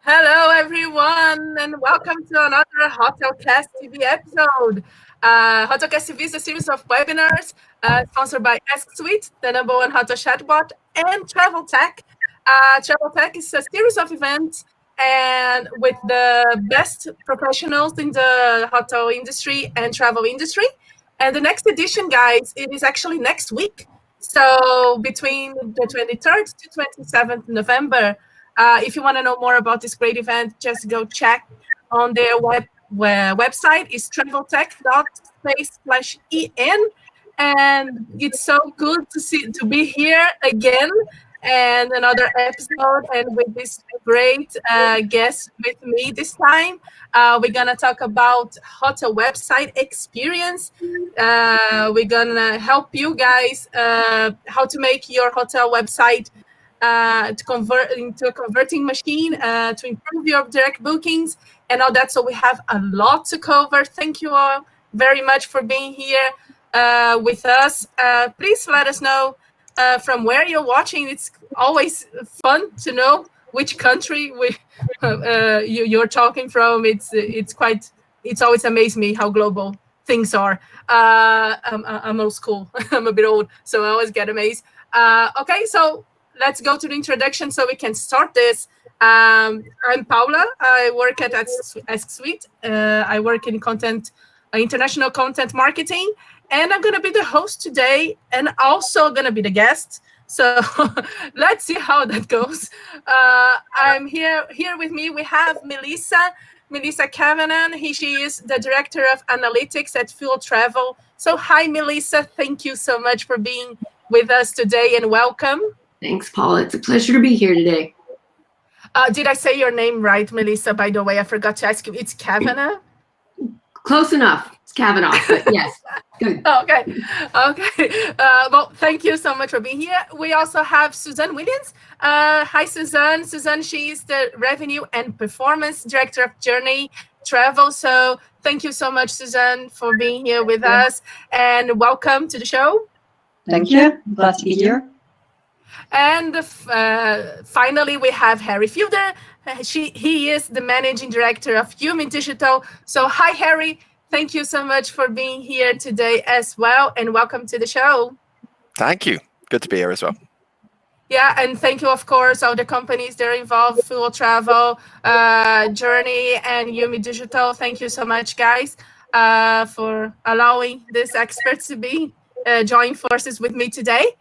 Hello, everyone, and welcome to another Hotelcast TV episode. Hotelcast TV is a series of webinars sponsored by Asksuite, the #1 hotel chatbot, and Travel Tech. Travel Tech is a series of events and with the best professionals in the hotel industry and travel industry. And the next edition, guys, it is actually next week. So between the 23rd to 27th November. If you want to know more about this great event, just go check on their website. It's traveltech.space/en. And it's so good to be here again and another episode, and with this great guest with me this time. We're gonna talk about hotel website experience. We're gonna help you guys how to make your hotel website to convert into a converting machine, to improve your direct bookings and all that. So we have a lot to cover. Thank you all very much for being here with us. Please let us know from where you're watching. It's always fun to know which country you're talking from. It's always amazed me how global things are. I'm old school. I'm a bit old, so I always get amazed. Okay, so let's go to the introduction so we can start this. I'm Paula. I work at Asksuite. I work in international content marketing, and I'm going to be the host today and also going to be the guest. So let's see how that goes. I'm here with me. We have Melissa Kavanagh. She is the director of analytics at Fuel Travel. So hi, Melissa. Thank you so much for being with us today, and welcome. Thanks, Paula. It's a pleasure to be here today. Did I say your name right, Melissa? By the way, I forgot to ask you. It's Kavanagh? Close enough. It's Kavanagh, but yes. Good. Okay. Well, thank you so much for being here. We also have Susanne Williams. Hi, Susanne. Susanne, she is the Revenue and Performance Director of Journey Travel. So thank you so much, Susanne, for being here with us. And welcome to the show. Thank you. Glad to be here. And finally, we have Harry Fielder. He is the Managing Director of Human Digital. So hi, Harry. Thank you so much for being here today as well. And welcome to the show. Thank you. Good to be here as well. Yeah, and thank you, of course, all the companies that are involved, Fuel Travel, Journey, and Yumi Digital. Thank you so much, guys, for allowing these experts to be join forces with me today.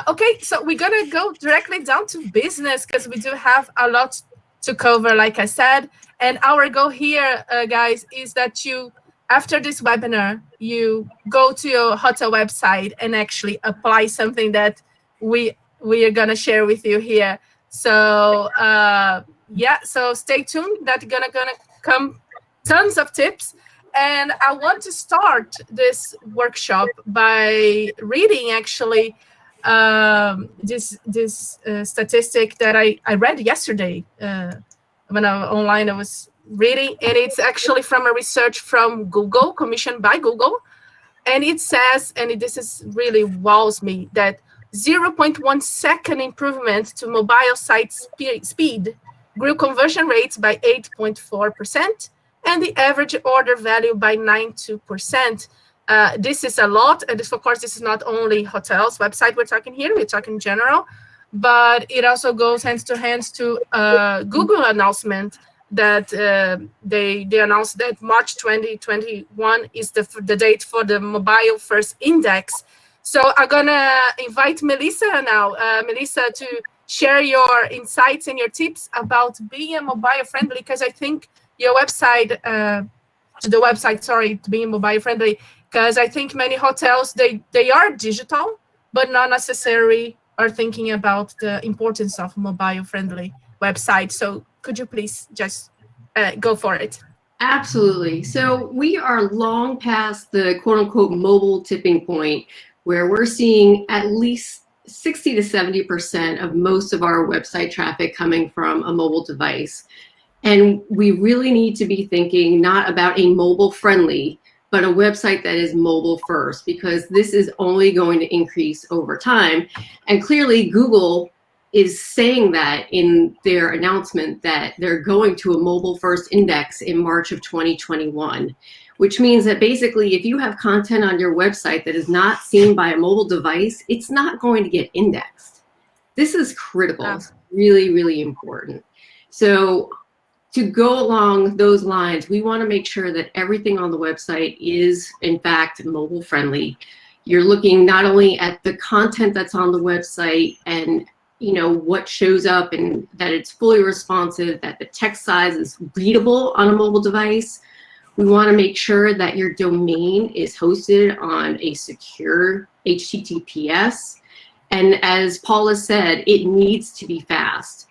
Okay, so we're going to go directly down to business because we do have a lot to cover, like I said. And our goal here, guys, is that you, after this webinar, you go to your hotel website and actually apply something that we are going to share with you here. So, yeah, so stay tuned. That's going to come tons of tips. And I want to start this workshop by reading, actually, this statistic that I read yesterday when online I was reading, and it's actually from a research from Google, commissioned by Google, and it says, and this is really wows me, that 0.1 second improvement to mobile site speed grew conversion rates by 8.4% and the average order value by 92%. This is a lot, and this, of course, this is not only hotels website we're talking here, we're talking in general, but it also goes hands to hands to Google announcement that they announced that March 2021 is the date for the mobile first index. So I'm gonna invite Melissa now, Melissa, to share your insights and your tips about being mobile friendly, because I think your website, to being mobile friendly, because I think many hotels, they are digital, but not necessarily are thinking about the importance of mobile-friendly website. So could you please just go for it? Absolutely. So we are long past the quote-unquote mobile tipping point, where we're seeing at least 60 to 70% of most of our website traffic coming from a mobile device. And we really need to be thinking not about a mobile-friendly, but a website that is mobile first, because this is only going to increase over time. And clearly Google is saying that in their announcement that they're going to a mobile first index in March of 2021, which means that basically if you have content on your website that is not seen by a mobile device, it's not going to get indexed. This is critical. It's really, really important. So to go along those lines, we want to make sure that everything on the website is in fact mobile friendly. You're looking not only at the content that's on the website and what shows up and that it's fully responsive, that the text size is readable on a mobile device. We want to make sure that your domain is hosted on a secure HTTPS. And as Paula said, it needs to be fast.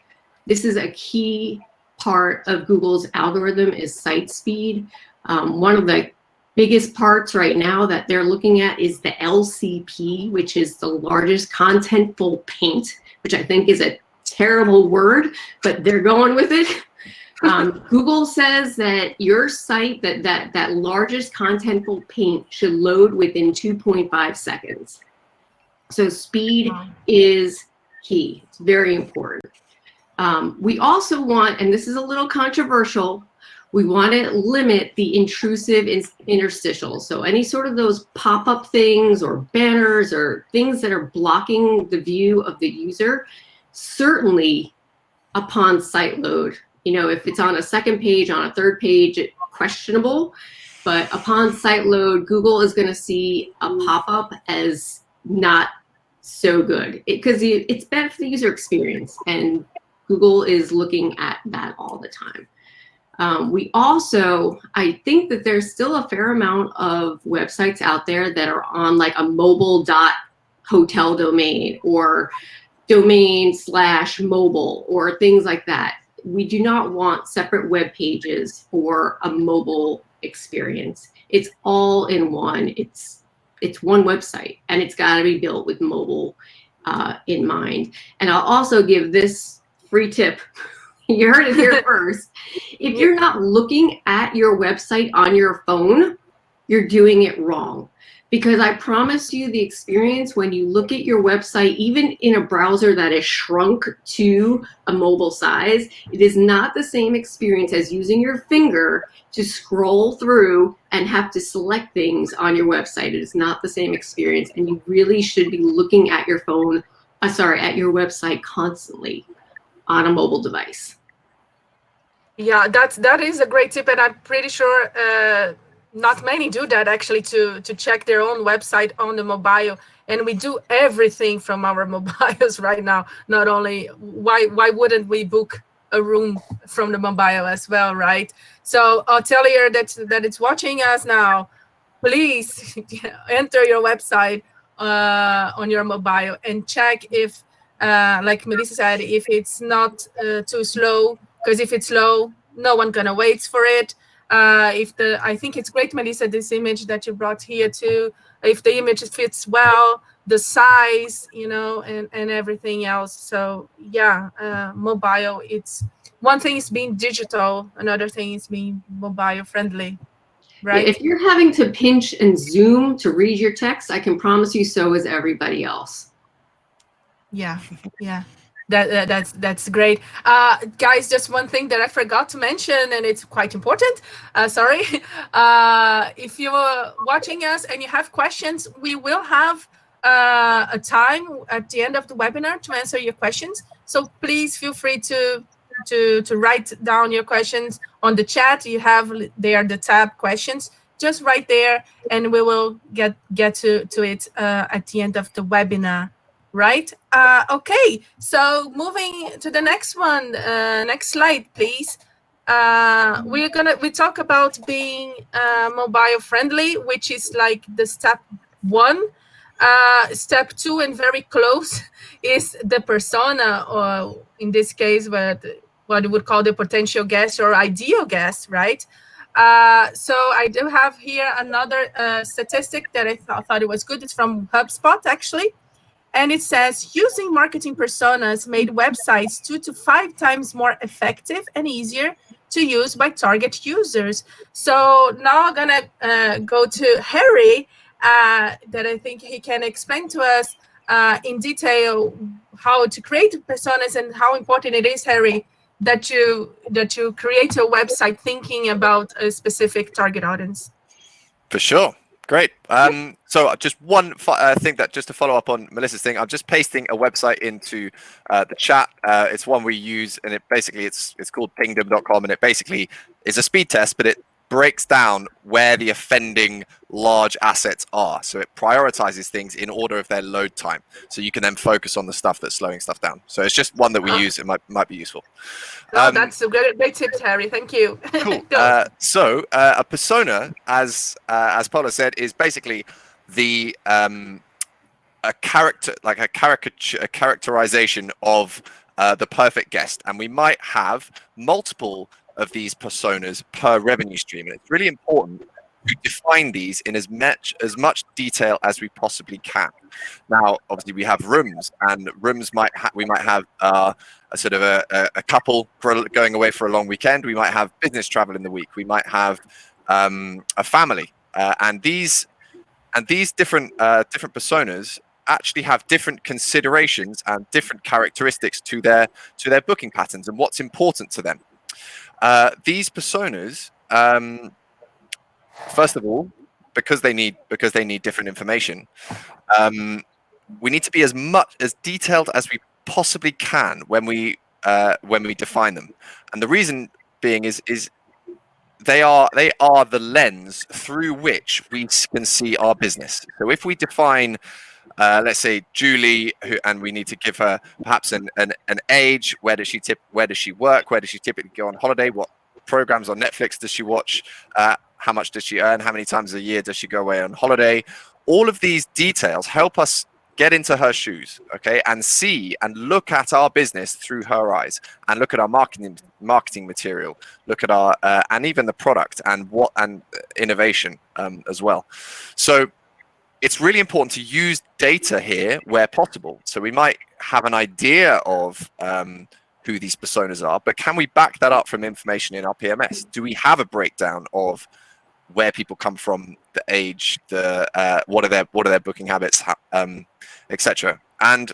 This is a key part of Google's algorithm is site speed. One of the biggest parts right now that they're looking at is the LCP, which is the largest contentful paint, which I think is a terrible word, but they're going with it. Google says that your site, that largest contentful paint should load within 2.5 seconds. So speed is key. It's very important. We also want, and this is a little controversial, we want to limit the intrusive interstitials. So any sort of those pop-up things or banners or things that are blocking the view of the user, certainly upon site load. If it's on a second page, on a third page, it's questionable. But upon site load, Google is going to see a pop-up as not so good because it's bad for the user experience. And Google is looking at that all the time. We also, I think that there's still a fair amount of websites out there that are on like a mobile.hotel domain or domain/mobile or things like that. We do not want separate web pages for a mobile experience. It's all in one. It's one website, and it's got to be built with mobile in mind. And I'll also give this free tip. You heard it here first. If you're not looking at your website on your phone, you're doing it wrong. Because I promise you the experience when you look at your website, even in a browser that is shrunk to a mobile size, it is not the same experience as using your finger to scroll through and have to select things on your website. It is not the same experience, and you really should be looking at your phone, at your website constantly on a mobile device. Yeah, that is a great tip, and I'm pretty sure not many do that actually to check their own website on the mobile. And we do everything from our mobiles right now. Not only why wouldn't we book a room from the mobile as well, right? So hotelier that it's watching us now, please enter your website on your mobile and check if, like Melissa said, if it's not too slow. Because if it's slow, no one gonna wait for it. I think it's great, Melissa, this image that you brought here too. If the image fits well, the size, and everything else. So yeah, mobile. It's one thing is being digital, another thing is being mobile friendly, right? Yeah, if you're having to pinch and zoom to read your text, I can promise you so is everybody else. Yeah. That's great. Guys, just one thing that I forgot to mention, and it's quite important. Sorry. If you're watching us and you have questions, we will have a time at the end of the webinar to answer your questions. So please feel free to write down your questions on the chat. You have there the tab questions. Just right there, and we will get to it at the end of the webinar. Right. Okay. So moving to the next one. Next slide, please. We talk about being mobile friendly, which is like the step 1. Step 2 and very close is the persona, or in this case, what you would call the potential guest or ideal guest, right? So I do have here another statistic that I thought it was good. It's from HubSpot, actually. And it says, using marketing personas made websites 2 to 5 times more effective and easier to use by target users. So now I'm going to go to Harry, that I think he can explain to us in detail how to create personas and how important it is, Harry, that you create your website thinking about a specific target audience. For sure. Great. So just one thing that just to follow up on Melissa's thing, I'm just pasting a website into the chat. It's one we use, and it's called pingdom.com, and it basically is a speed test, but it breaks down where the offending large assets are. So it prioritizes things in order of their load time. So you can then focus on the stuff that's slowing stuff down. So it's just one that we use. It might be useful. No, that's a great tip, Harry. Thank you. Cool. So a persona, as Paula said, is basically the a characterization of the perfect guest, and we might have multiple of these personas per revenue stream, and it's really important to define these in as much detail as we possibly can. Now, obviously, we have rooms, and rooms we might have a sort of a couple going away for a long weekend. We might have business travel in the week. We might have a family, and these different personas actually have different considerations and different characteristics to their booking patterns and what's important to them. These personas, first of all, because they need different information, we need to be as detailed as we possibly can when we define them. And the reason being is they are the lens through which we can see our business. So if we define let's say Julie, and we need to give her perhaps an age. Where does she work? Where does she typically go on holiday? What programs on Netflix does she watch? How much does she earn? How many times a year does she go away on holiday? All of these details help us get into her shoes, okay, and see and look at our business through her eyes, and look at our marketing material, look at our and even the product and innovation as well. So it's really important to use data here where possible. So we might have an idea of who these personas are, but can we back that up from information in our PMS? Do we have a breakdown of where people come from, the age, what are their booking habits, etc. And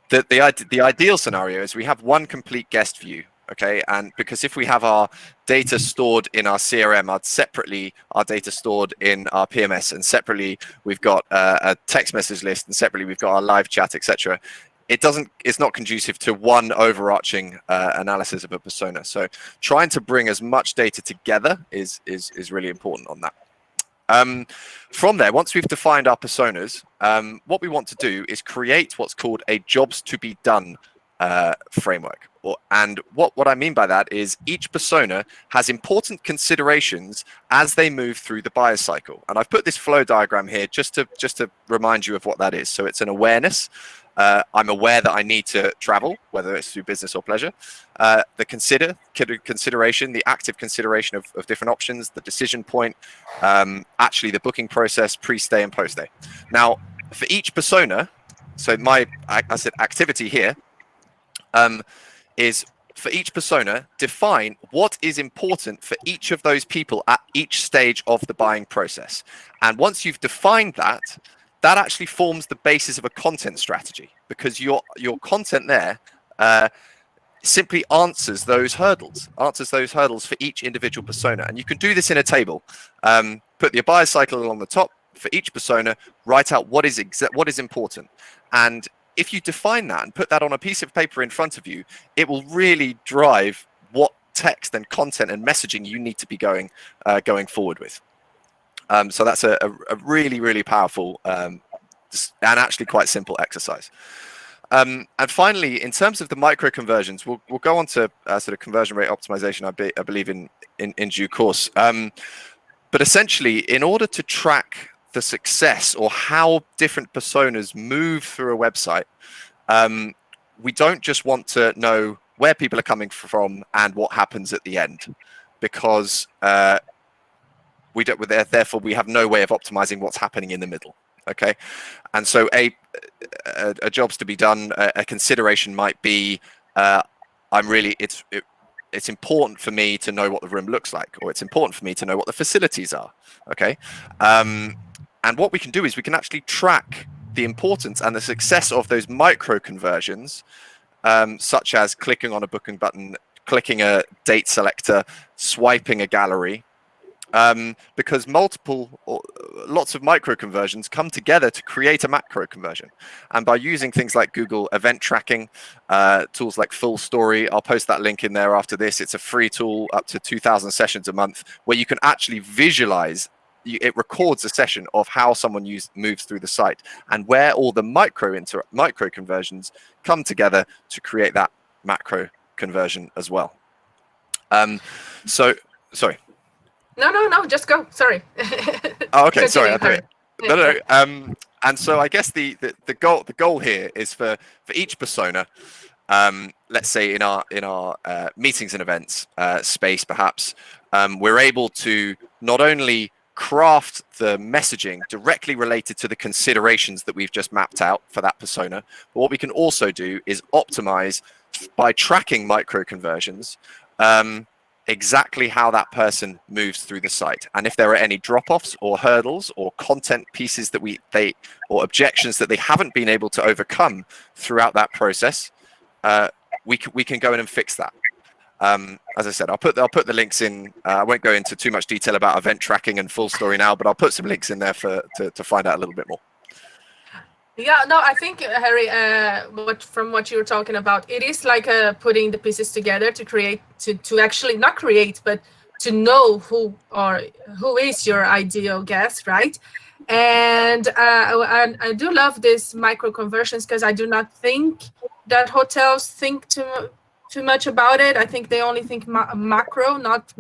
the ideal scenario is we have one complete guest view. Okay, and because if we have our data stored in our CRM, separately our data stored in our PMS, and separately we've got a text message list, and separately we've got our live chat, etc. It's not conducive to one overarching analysis of a persona. So trying to bring as much data together is really important on that. From there, once we've defined our personas, what we want to do is create what's called a jobs to be done framework. And what I mean by that is each persona has important considerations as they move through the buyer cycle. And I've put this flow diagram here just to remind you of what that is. So it's an awareness. I'm aware that I need to travel, whether it's through business or pleasure. The consideration, the active consideration of different options, the decision point, actually the booking process, pre-stay and post-stay. Now, for each persona, so I said activity here, is for each persona, define what is important for each of those people at each stage of the buying process. And once you've defined that actually forms the basis of a content strategy, because your content there simply answers those hurdles for each individual persona. And you can do this in a table. Put the buyer cycle along the top for each persona, write out what is important. And if you define that and put that on a piece of paper in front of you, it will really drive what text and content and messaging you need to be going forward with. So that's a really, really powerful and actually quite simple exercise. And finally, in terms of the micro conversions, we'll go on to sort of conversion rate optimization, I believe in due course. But essentially, in order to track the success or how different personas move through a website, we don't just want to know where people are coming from and what happens at the end, because therefore we have no way of optimizing what's happening in the middle. Okay, and so a jobs to be done, a consideration might be it's important for me to know what the room looks like, or it's important for me to know what the facilities are. Okay. And what we can do is we can actually track the importance and the success of those micro conversions, such as clicking on a booking button, clicking a date selector, swiping a gallery, because lots of micro conversions come together to create a macro conversion. And by using things like Google event tracking, tools like Full Story, I'll post that link in there after this. It's a free tool up to 2,000 sessions a month where you can actually visualize. It records a session of how someone moves through the site and where all the micro conversions come together to create that macro conversion as well. So, sorry. No, just go. Sorry. Oh, okay. Continue, Sorry. I Harry. No. And so I guess the goal here is for each persona, let's say in our meetings and events space, perhaps, we're able to not only craft the messaging directly related to the considerations that we've just mapped out for that persona, but what we can also do is optimize by tracking micro conversions, exactly how that person moves through the site, and if there are any drop-offs or hurdles or content pieces that or objections that they haven't been able to overcome throughout that process, we can go in and fix that. As I said, I'll put the links in. I won't go into too much detail about event tracking and Full Story now, but I'll put some links in there to find out a little bit more. Yeah, no, I think, Harry, from what you were talking about, it is like putting the pieces together to create, to actually not create, but to know who is your ideal guest, right? And I do love these micro conversions because I do not think that hotels think too much about it. I think they only think macro, not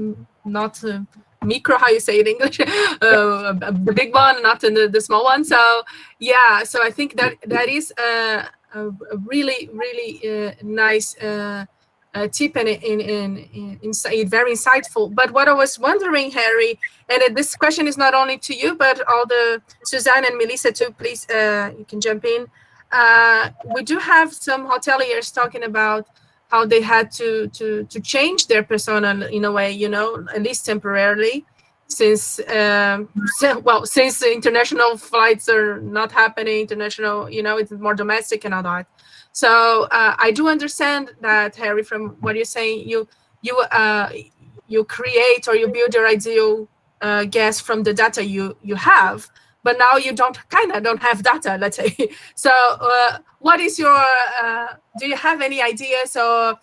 micro, how you say it in English, the big one, not the small one. So yeah, so I think that is a really nice tip and very insightful. But what I was wondering, Harry, and this question is not only to you, but all the Susanne and Melissa too. Please, you can jump in. We do have some hoteliers talking about how they had to change their persona in a way, at least temporarily, since international flights are not happening, international, it's more domestic and all that. So I do understand that, Harry, from what you're saying, you create or you build your ideal guest from the data you have. But now you don't have data, let's say. So what is your, do you have any ideas or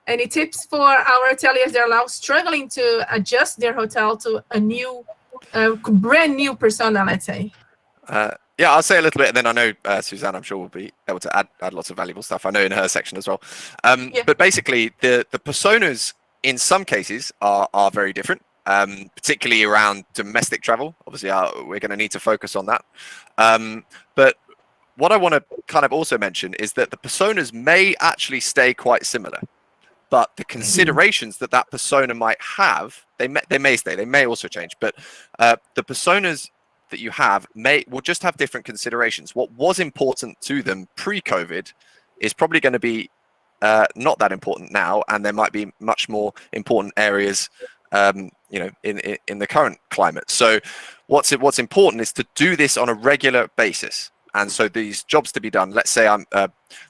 any tips for our hoteliers that are now struggling to adjust their hotel to a new, brand new persona, let's say? Yeah, I'll say a little bit, and then I know Susanne, I'm sure, will be able to add lots of valuable stuff. I know in her section as well. Yeah. But basically, the personas in some cases are very different. Particularly around domestic travel. Obviously, we're going to need to focus on that. But what I want to kind of also mention is that the personas may actually stay quite similar, but the considerations that persona might have, they may stay. They may also change, but the personas that you have will just have different considerations. What was important to them pre-COVID is probably going to be not that important now, and there might be much more important areas in the current climate. So what's important is to do this on a regular basis. And so these jobs to be done, let's say I'm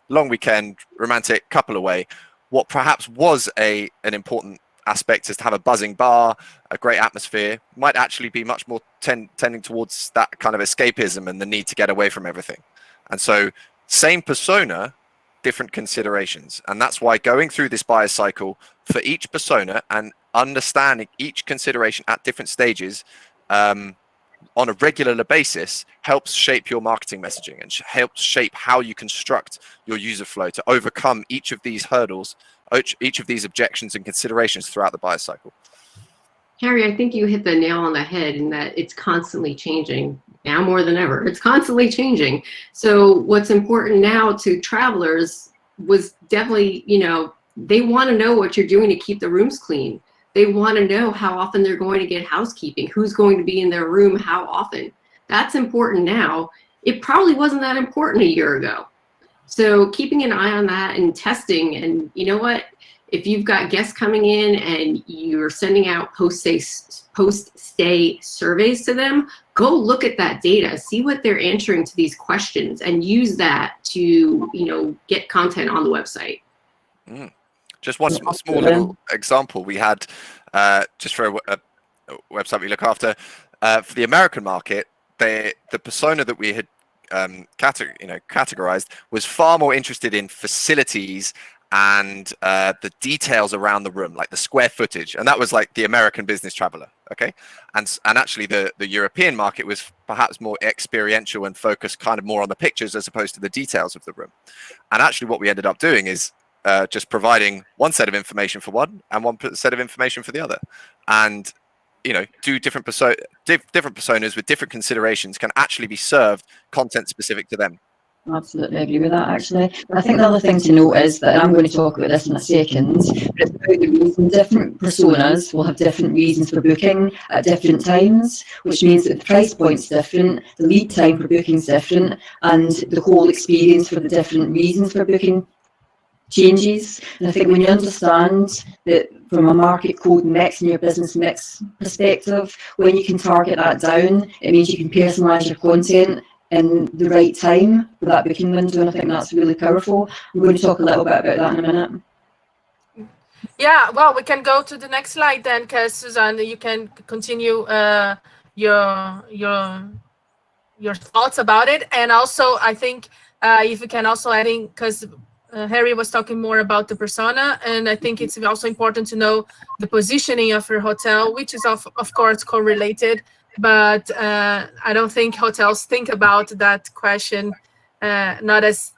long weekend, romantic, couple away, what perhaps was an important aspect is to have a buzzing bar, a great atmosphere, might actually be much more tending towards that kind of escapism and the need to get away from everything. And so same persona, different considerations. And that's why going through this buyer cycle for each persona and understanding each consideration at different stages on a regular basis helps shape your marketing messaging and helps shape how you construct your user flow to overcome each of these hurdles, each of these objections and considerations throughout the buyer cycle. Harry, I think you hit the nail on the head in that it's constantly changing. Now more than ever, it's constantly changing. So what's important now to travelers was definitely, they want to know what you're doing to keep the rooms clean. They want to know how often they're going to get housekeeping, who's going to be in their room, how often. That's important now. It probably wasn't that important a year ago. So keeping an eye on that and testing, and you know what? If you've got guests coming in and you're sending out post-stay surveys to them, go look at that data, see what they're answering to these questions, and use that to, get content on the website. Just one small little example. We had, just for a website we look after, for the American market, the persona that we had categorized was far more interested in facilities and the details around the room, like the square footage, and that was like the American business traveler. Okay, and actually the European market was perhaps more experiential and focused kind of more on the pictures as opposed to the details of the room. And actually what we ended up doing is just providing one set of information for one and one set of information for the other, and do different personas with different considerations can actually be served content specific to them. Absolutely agree with that, actually. I think the other thing to note is that, and I'm going to talk about this in a second, but it's about the reason. Different personas will have different reasons for booking at different times, which means that the price point's different, the lead time for booking's different, and the whole experience for the different reasons for booking changes. And I think when you understand that from a market code mix and your business mix perspective, when you can target that down, it means you can personalize your content in the right time for that booking window, and I think that's really powerful. I'm going to talk a little bit about that in a minute. Yeah, well, we can go to the next slide then, because Susanne, you can continue your thoughts about it. And also, I think if we can also add in, because Harry was talking more about the persona, and I think it's also important to know the positioning of your hotel, which is of course correlated, but I don't think hotels think about that question not as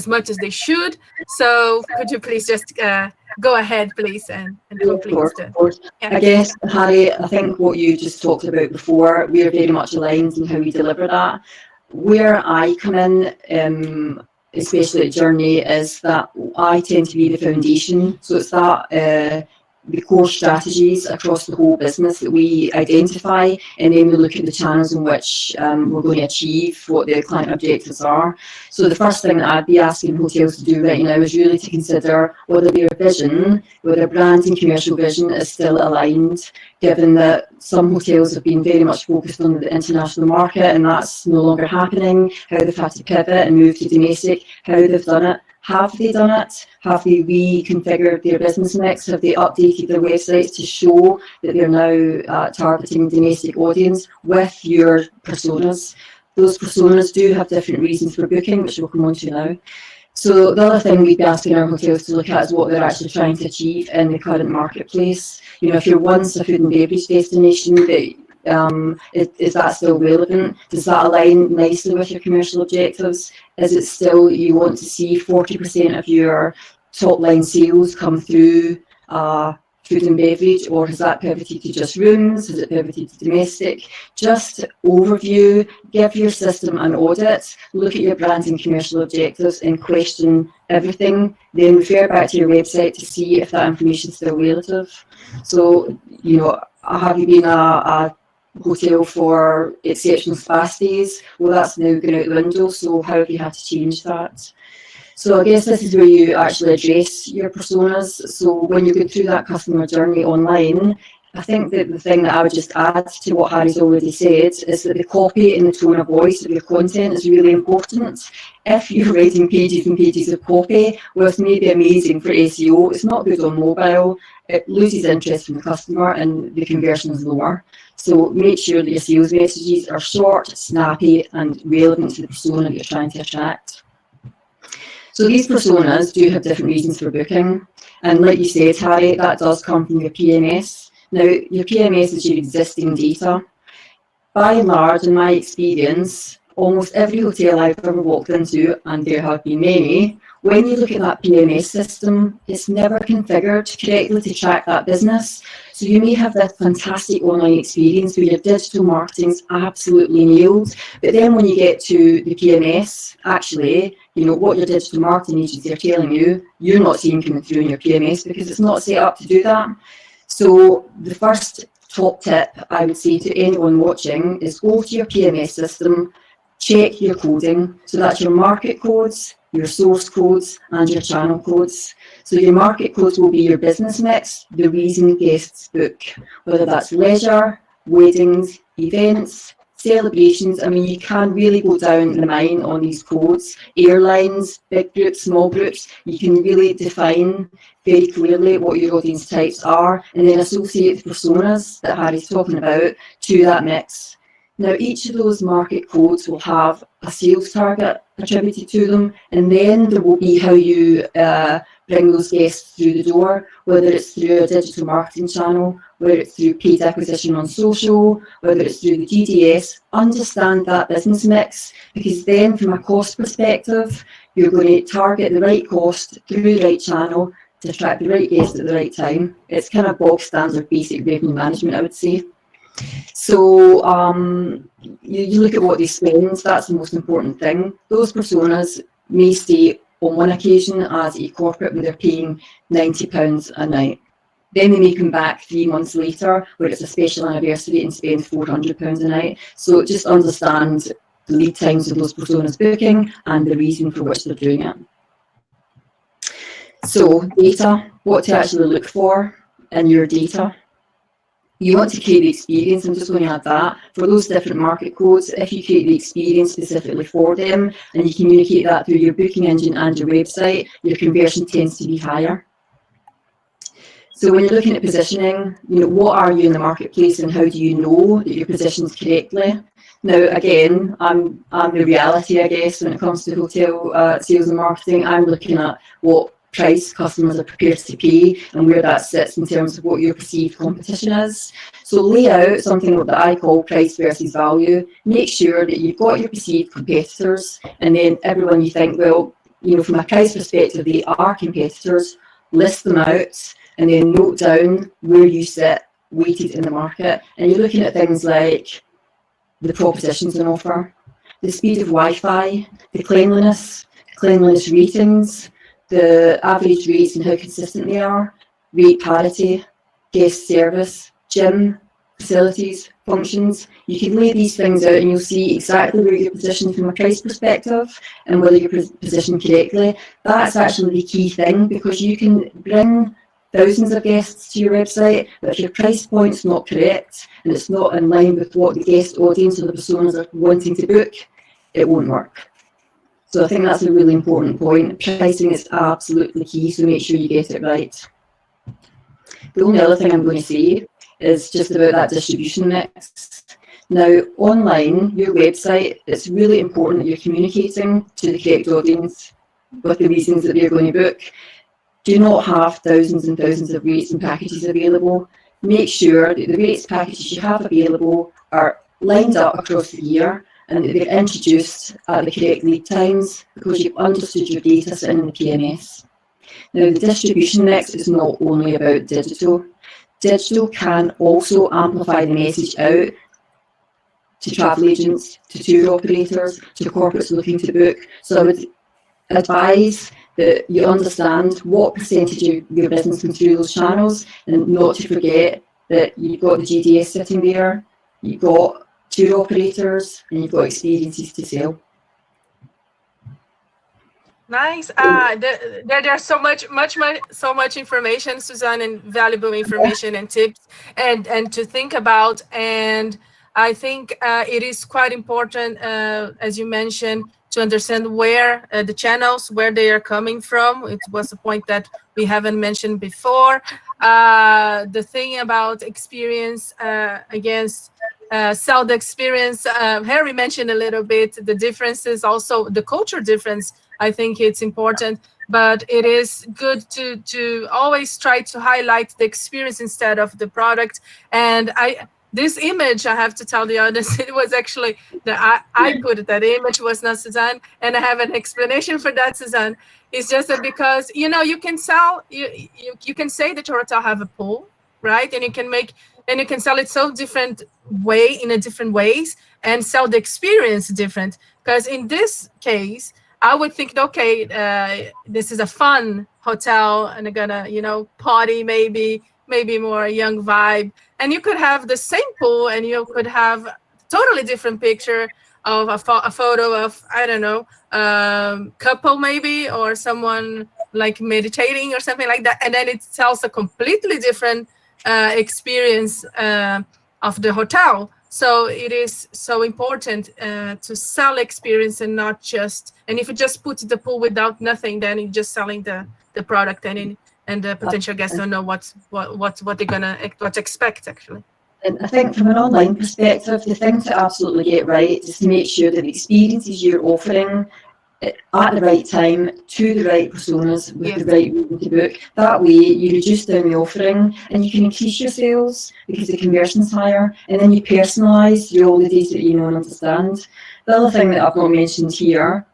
much as they should. So could you please just go ahead, please, and complete Of course. Yeah. I guess, Harry, I think what you just talked about before, we're very much aligned in how we deliver that. Where I come in, especially at Journey, is that I tend to be the foundation. So it's that the core strategies across the whole business that we identify, and then we look at the channels in which we're going to achieve what the client objectives are. So the first thing that I'd be asking hotels to do right now is really to consider whether their vision, whether their brand and commercial vision is still aligned, given that some hotels have been very much focused on the international market and that's no longer happening, how they've had to pivot and move to domestic, how they've done it. Have they done it? Have they reconfigured their business mix? Have they updated their websites to show that they're now targeting domestic audience with your personas? Those personas do have different reasons for booking, which we'll come on to now. So the other thing we'd be asking our hotels to look at is what they're actually trying to achieve in the current marketplace. If you're once a food and beverage destination, is that still relevant? Does that align nicely with your commercial objectives? Is it still you want to see 40% of your top line sales come through food and beverage, or has that pivoted to just rooms? Has it pivoted to domestic? Just overview, give your system an audit, look at your brand and commercial objectives and question everything, then refer back to your website to see if that information is still relative. So, have you been a hotel for exceptional spa stays? Well, that's now going out the window, so how have you had to change that? So I guess this is where you actually address your personas. So when you go through that customer journey online, I think that the thing that I would just add to what Harry's already said is that the copy and the tone of voice of your content is really important. If you're writing pages and pages of copy, well, it's maybe amazing for SEO, it's not good on mobile, it loses interest from the customer and the conversion is lower. So make sure that your sales messages are short, snappy, and relevant to the persona that you're trying to attract. So these personas do have different reasons for booking. And like you said, Harry, that does come from your PMS. Now, your PMS is your existing data. By and large, in my experience, almost every hotel I've ever walked into, and there have been many, when you look at that PMS system, it's never configured correctly to track that business. So you may have this fantastic online experience where your digital marketing's absolutely nailed, but then when you get to the PMS, actually, what your digital marketing agency are telling you, you're not seeing coming through in your PMS because it's not set up to do that. So the first top tip I would say to anyone watching is go to your PMS system, check your coding. So that's your market codes, your source codes, and your channel codes. So your market codes will be your business mix, the reason guests book, whether that's leisure, weddings, events, Celebrations, I mean, you can really go down the mine on these codes. Airlines, big groups, small groups, you can really define very clearly what your audience types are, and then associate the personas that Harry's talking about to that mix. Now, each of those market codes will have a sales target attributed to them, and then there will be how you bring those guests through the door, whether it's through a digital marketing channel, whether it's through paid acquisition on social, whether it's through the GDS. Understand that business mix, because then from a cost perspective, you're going to target the right cost through the right channel to attract the right guest at the right time. It's kind of bog standard basic revenue management, I would say. So you look at what they spend, that's the most important thing. Those personas may stay on one occasion as a corporate where they're paying £90 a night. Then they may come back 3 months later where it's a special anniversary and spend £400 a night. So just understand the lead times of those personas booking and the reason for which they're doing it. So data, what to actually look for in your data. You want to create the experience, I'm just going to add that, for those different market codes. If you create the experience specifically for them and you communicate that through your booking engine and your website, your conversion tends to be higher. So when you're looking at positioning, what are you in the marketplace and how do you know that you're positioned correctly? Now, again, I'm the reality, I guess, when it comes to hotel sales and marketing. I'm looking at what price customers are prepared to pay and where that sits in terms of what your perceived competition is. So lay out something that I call price versus value. Make sure that you've got your perceived competitors, and then everyone you think, well, from a price perspective, they are competitors, list them out, and then note down where you sit weighted in the market. And you're looking at things like the propositions on offer, the speed of Wi-Fi, the cleanliness ratings, the average rates and how consistent they are, rate parity, guest service, gym, facilities, functions. You can lay these things out and you'll see exactly where you're positioned from a price perspective and whether you're positioned correctly. That's actually the key thing, because you can bring thousands of guests to your website, but if your price point's not correct and it's not in line with what the guest audience or the personas are wanting to book, it won't work. So I think that's a really important point. Pricing is absolutely key, so make sure you get it right. The only other thing I'm going to say is just about that distribution mix. Now, online, your website, it's really important that you're communicating to the correct audience with the reasons that they're going to book. Do not have thousands and thousands of rates and packages available. Make sure that the rates packages you have available are lined up across the year and that they're introduced at the correct lead times, because you've understood your data sitting in the PMS. Now, the distribution mix is not only about digital. Digital can also amplify the message out to travel agents, to tour operators, to corporates looking to book. So I would advise that you understand what percentage of your business comes through those channels, and not to forget that you've got the GDS sitting there, you've got tour operators, and you've got experiences to sell. Nice. There's so much information, Susanne, and valuable information and tips and to think about. And I think it is quite important, as you mentioned, to understand where the channels, where they are coming from. It was a point that we haven't mentioned before. The thing about experience against sell the experience. Harry mentioned a little bit the differences, also the culture difference. I think it's important, but it is good to always try to highlight the experience instead of the product. And this image, I have to tell the audience, it was actually I put that image, was not Susanne, and I have an explanation for that, Susanne. It's just that because you can sell, you can say that your hotel have a pool, right? And you can sell it so different way, in a different ways, and sell the experience different. Because in this case, I would think, okay, this is a fun hotel, and they're gonna, party, maybe more young vibe. And you could have the same pool, and you could have totally different picture of a photo of, I don't know, couple maybe, or someone like meditating or something like that. And then it tells a completely different experience of the hotel. So it is so important to sell experience and not just. And if you just put the pool without nothing, then you're just selling the product, and the potential guests don't know what they're gonna expect actually. And I think from an online perspective, the thing to absolutely get right is to make sure that the experiences you're offering at the right time to the right personas with Yes. the right reason to book. That way you reduce down the offering and you can increase your sales because the conversion's higher, and then you personalise your holidays that you know and understand. The other thing that I've not mentioned here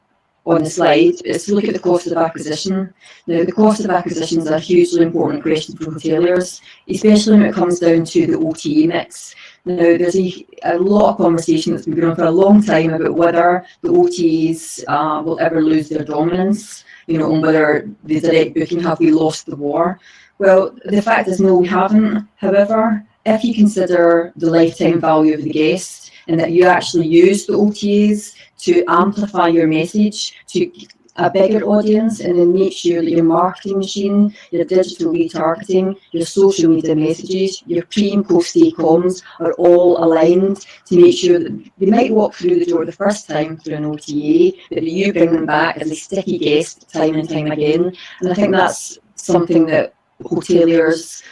on the slide is to look at the cost of acquisition. Now, the cost of acquisition is a hugely important question for hoteliers, especially when it comes down to the OTA mix. Now, there's a lot of conversation that's been going on for a long time about whether the OTAs will ever lose their dominance, and whether the direct booking, have we lost the war? Well, the fact is, no, we haven't. However, if you consider the lifetime value of the guest and that you actually use the OTAs to amplify your message to a bigger audience, and then make sure that your marketing machine, your digital retargeting, your social media messages, your pre and post day comms are all aligned to make sure that they might walk through the door the first time through an OTA, but that you bring them back as a sticky guest time and time again. And I think that's something that hoteliers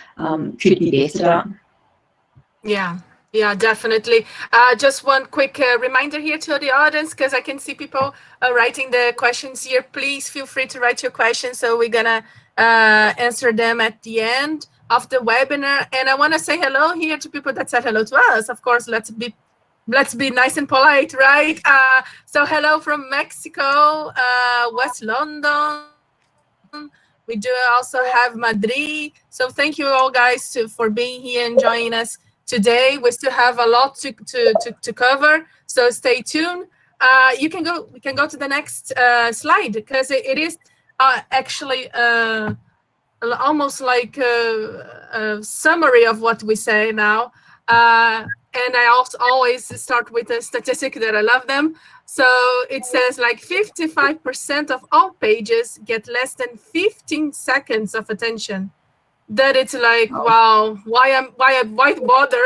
could be better at. Yeah, definitely. Just one quick reminder here to the audience, because I can see people writing the questions here. Please feel free to write your questions, so we're gonna answer them at the end of the webinar. And I want to say hello here to people that said hello to us. Of course, let's be nice and polite, right? So hello from Mexico, West London. We do also have Madrid. So thank you all guys for being here and joining us today. We still have a lot to cover, so stay tuned. We can go to the next slide, because it is actually almost like a summary of what we say now. And I also always start with a statistic that I love them. So it says like 55% of all pages get less than 15 seconds of attention. That it's like, wow, why bother?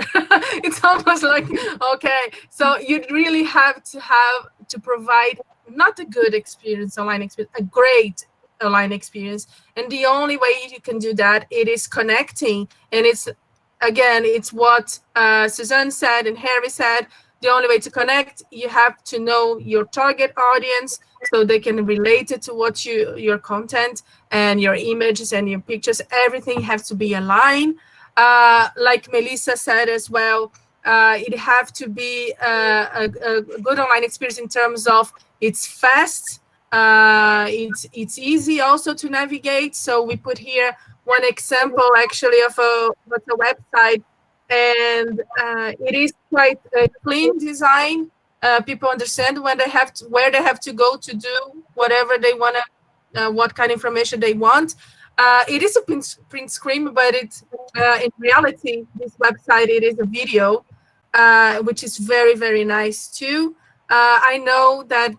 It's almost like, okay, so you really have to provide not a good experience, online experience, a great online experience. And the only way you can do that, it is connecting. And it's what Susanne said and Harry said. The only way to connect, you have to know your target audience, so they can relate it to what your content and your images and your pictures. Everything has to be aligned. Like Melissa said as well, it have to be a good online experience in terms of it's fast, it's easy also to navigate. So we put here one example actually of a website, and it is quite a clean design. People understand where they have to go to do whatever they want to, what kind of information they want. It is a print screen, but it's in reality, this website, it is a video, which is very, very nice too. I know that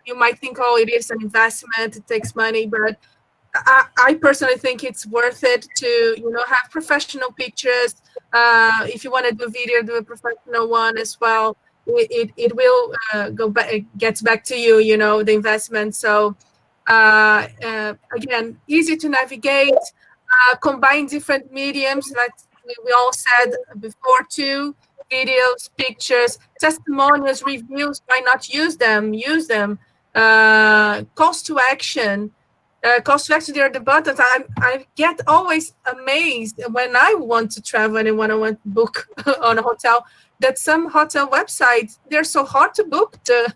you might think, it is an investment, it takes money, but I personally think it's worth it to have professional pictures. If you want to do video, do a professional one as well. It will go back. It gets back to you. The investment. So again, easy to navigate. Combine different mediums, like we all said before too. Videos, pictures, testimonials, reviews. Why not use them? Use them. Calls to action. Calls to action, there are the buttons. I get always amazed when I want to travel and when I want to book on a hotel, that some hotel websites, they're so hard to book the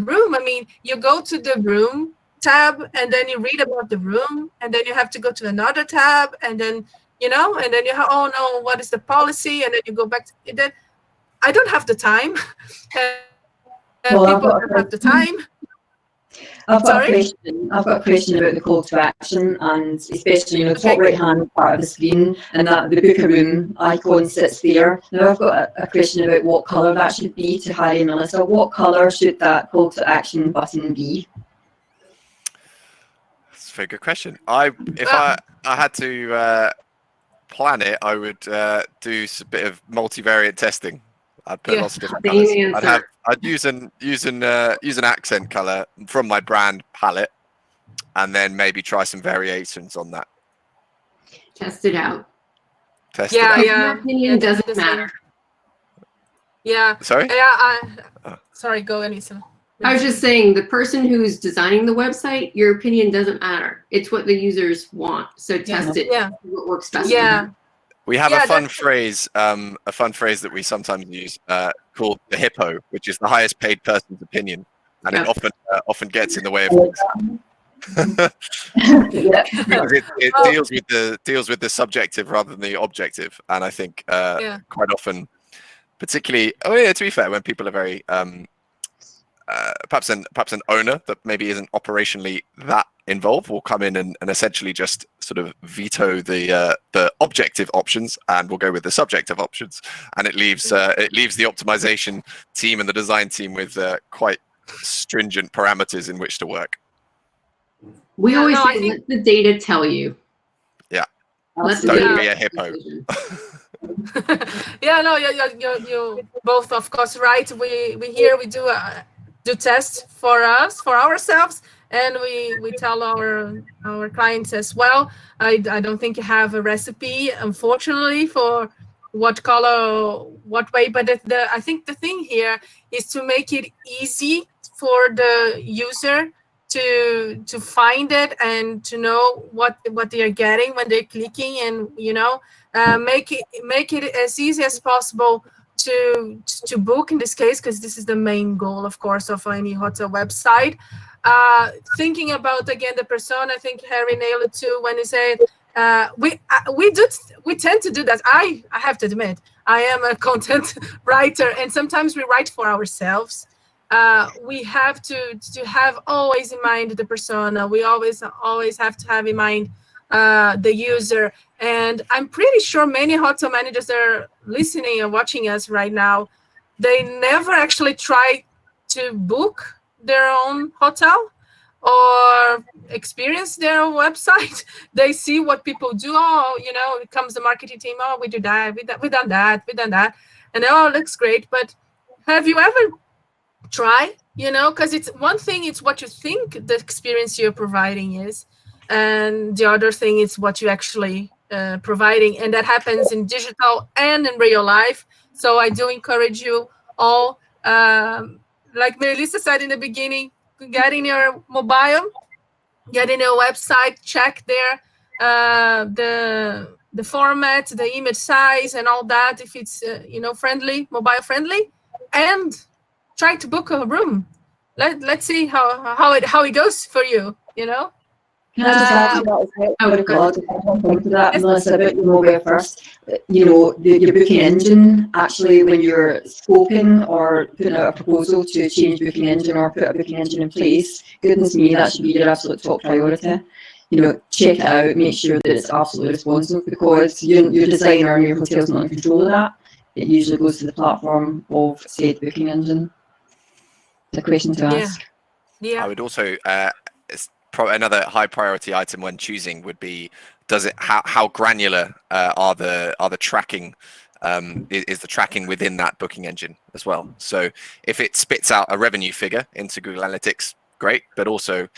room. I mean, you go to the room tab and then you read about the room, and then you have to go to another tab, and then and then you have, oh no, what is the policy? And then you go back to it. Then I don't have the time. People don't have the time. I've got a question about the call to action, and especially top right hand part of the screen, and that the book a room icon sits there. Now I've got a question about what colour that should be to Harry and Melissa. What colour should that call to action button be? That's a very good question. If I had to plan it, I would do a bit of multivariate testing. I'd put lots of different Same colors. answer. I'd use an accent color from my brand palette, and then maybe try some variations on that. Test it out. Test it out. Your opinion doesn't matter. Yeah. Sorry? Yeah. Sorry, go, Anissa. I was just saying, the person who's designing the website, your opinion doesn't matter. It's what the users want. So test it. Yeah. What works best. Yeah. We have a fun phrase that we sometimes use called the hippo, which is the highest paid person's opinion, and it often gets in the way of things. It deals with the subjective rather than the objective, and I think quite often, particularly, to be fair, when people are very perhaps an owner that maybe isn't operationally that involved will come in and essentially just sort of veto the objective options, and we'll go with the subjective options, and it leaves the optimization team and the design team with quite stringent parameters in which to work. We always say, let the data tell you. Yeah. Don't be a hippo. Yeah, no, you both, of course, right. We do tests for ourselves, and we tell our clients as well. I don't think you have a recipe, unfortunately, for what color, what way, but I think the thing here is to make it easy for the user to find it and to know what they are getting when they're clicking, and make it as easy as possible to book in this case, because this is the main goal, of course, of any hotel website. Thinking about again the persona, I think Harry nailed it too when he said we tend to do that. I have to admit, I am a content writer, and sometimes we write for ourselves. We have to have always in mind the persona. We always have to have in mind the user. And I'm pretty sure many hotel managers that are listening and watching us right now, they never actually try to book their own hotel or experience their website. They see what people do. It comes the marketing team. Oh, we do that. We done that. And it looks great. But have you ever tried? Because it's one thing, it's what you think the experience you're providing is, and the other thing is what you actually providing, and that happens in digital and in real life. So I do encourage you all, like Melissa said in the beginning, get in your mobile, get in your website, check there the format, the image size, and all that, if it's friendly, mobile friendly, and try to book a room. Let's see how it goes for you. Can I just add to that, Melissa, about your mobile first? Your booking engine, actually, when you're scoping or putting out a proposal to change booking engine or put a booking engine in place, goodness me, that should be your absolute top priority. Check it out, make sure that it's absolutely responsive, because your designer and your hotel's not in control of that. It usually goes to the platform of said booking engine. It's a question to ask. Yeah. I would also another high priority item when choosing would be, how granular are the tracking, is the tracking within that booking engine as well. So if it spits out a revenue figure into Google Analytics, great, but also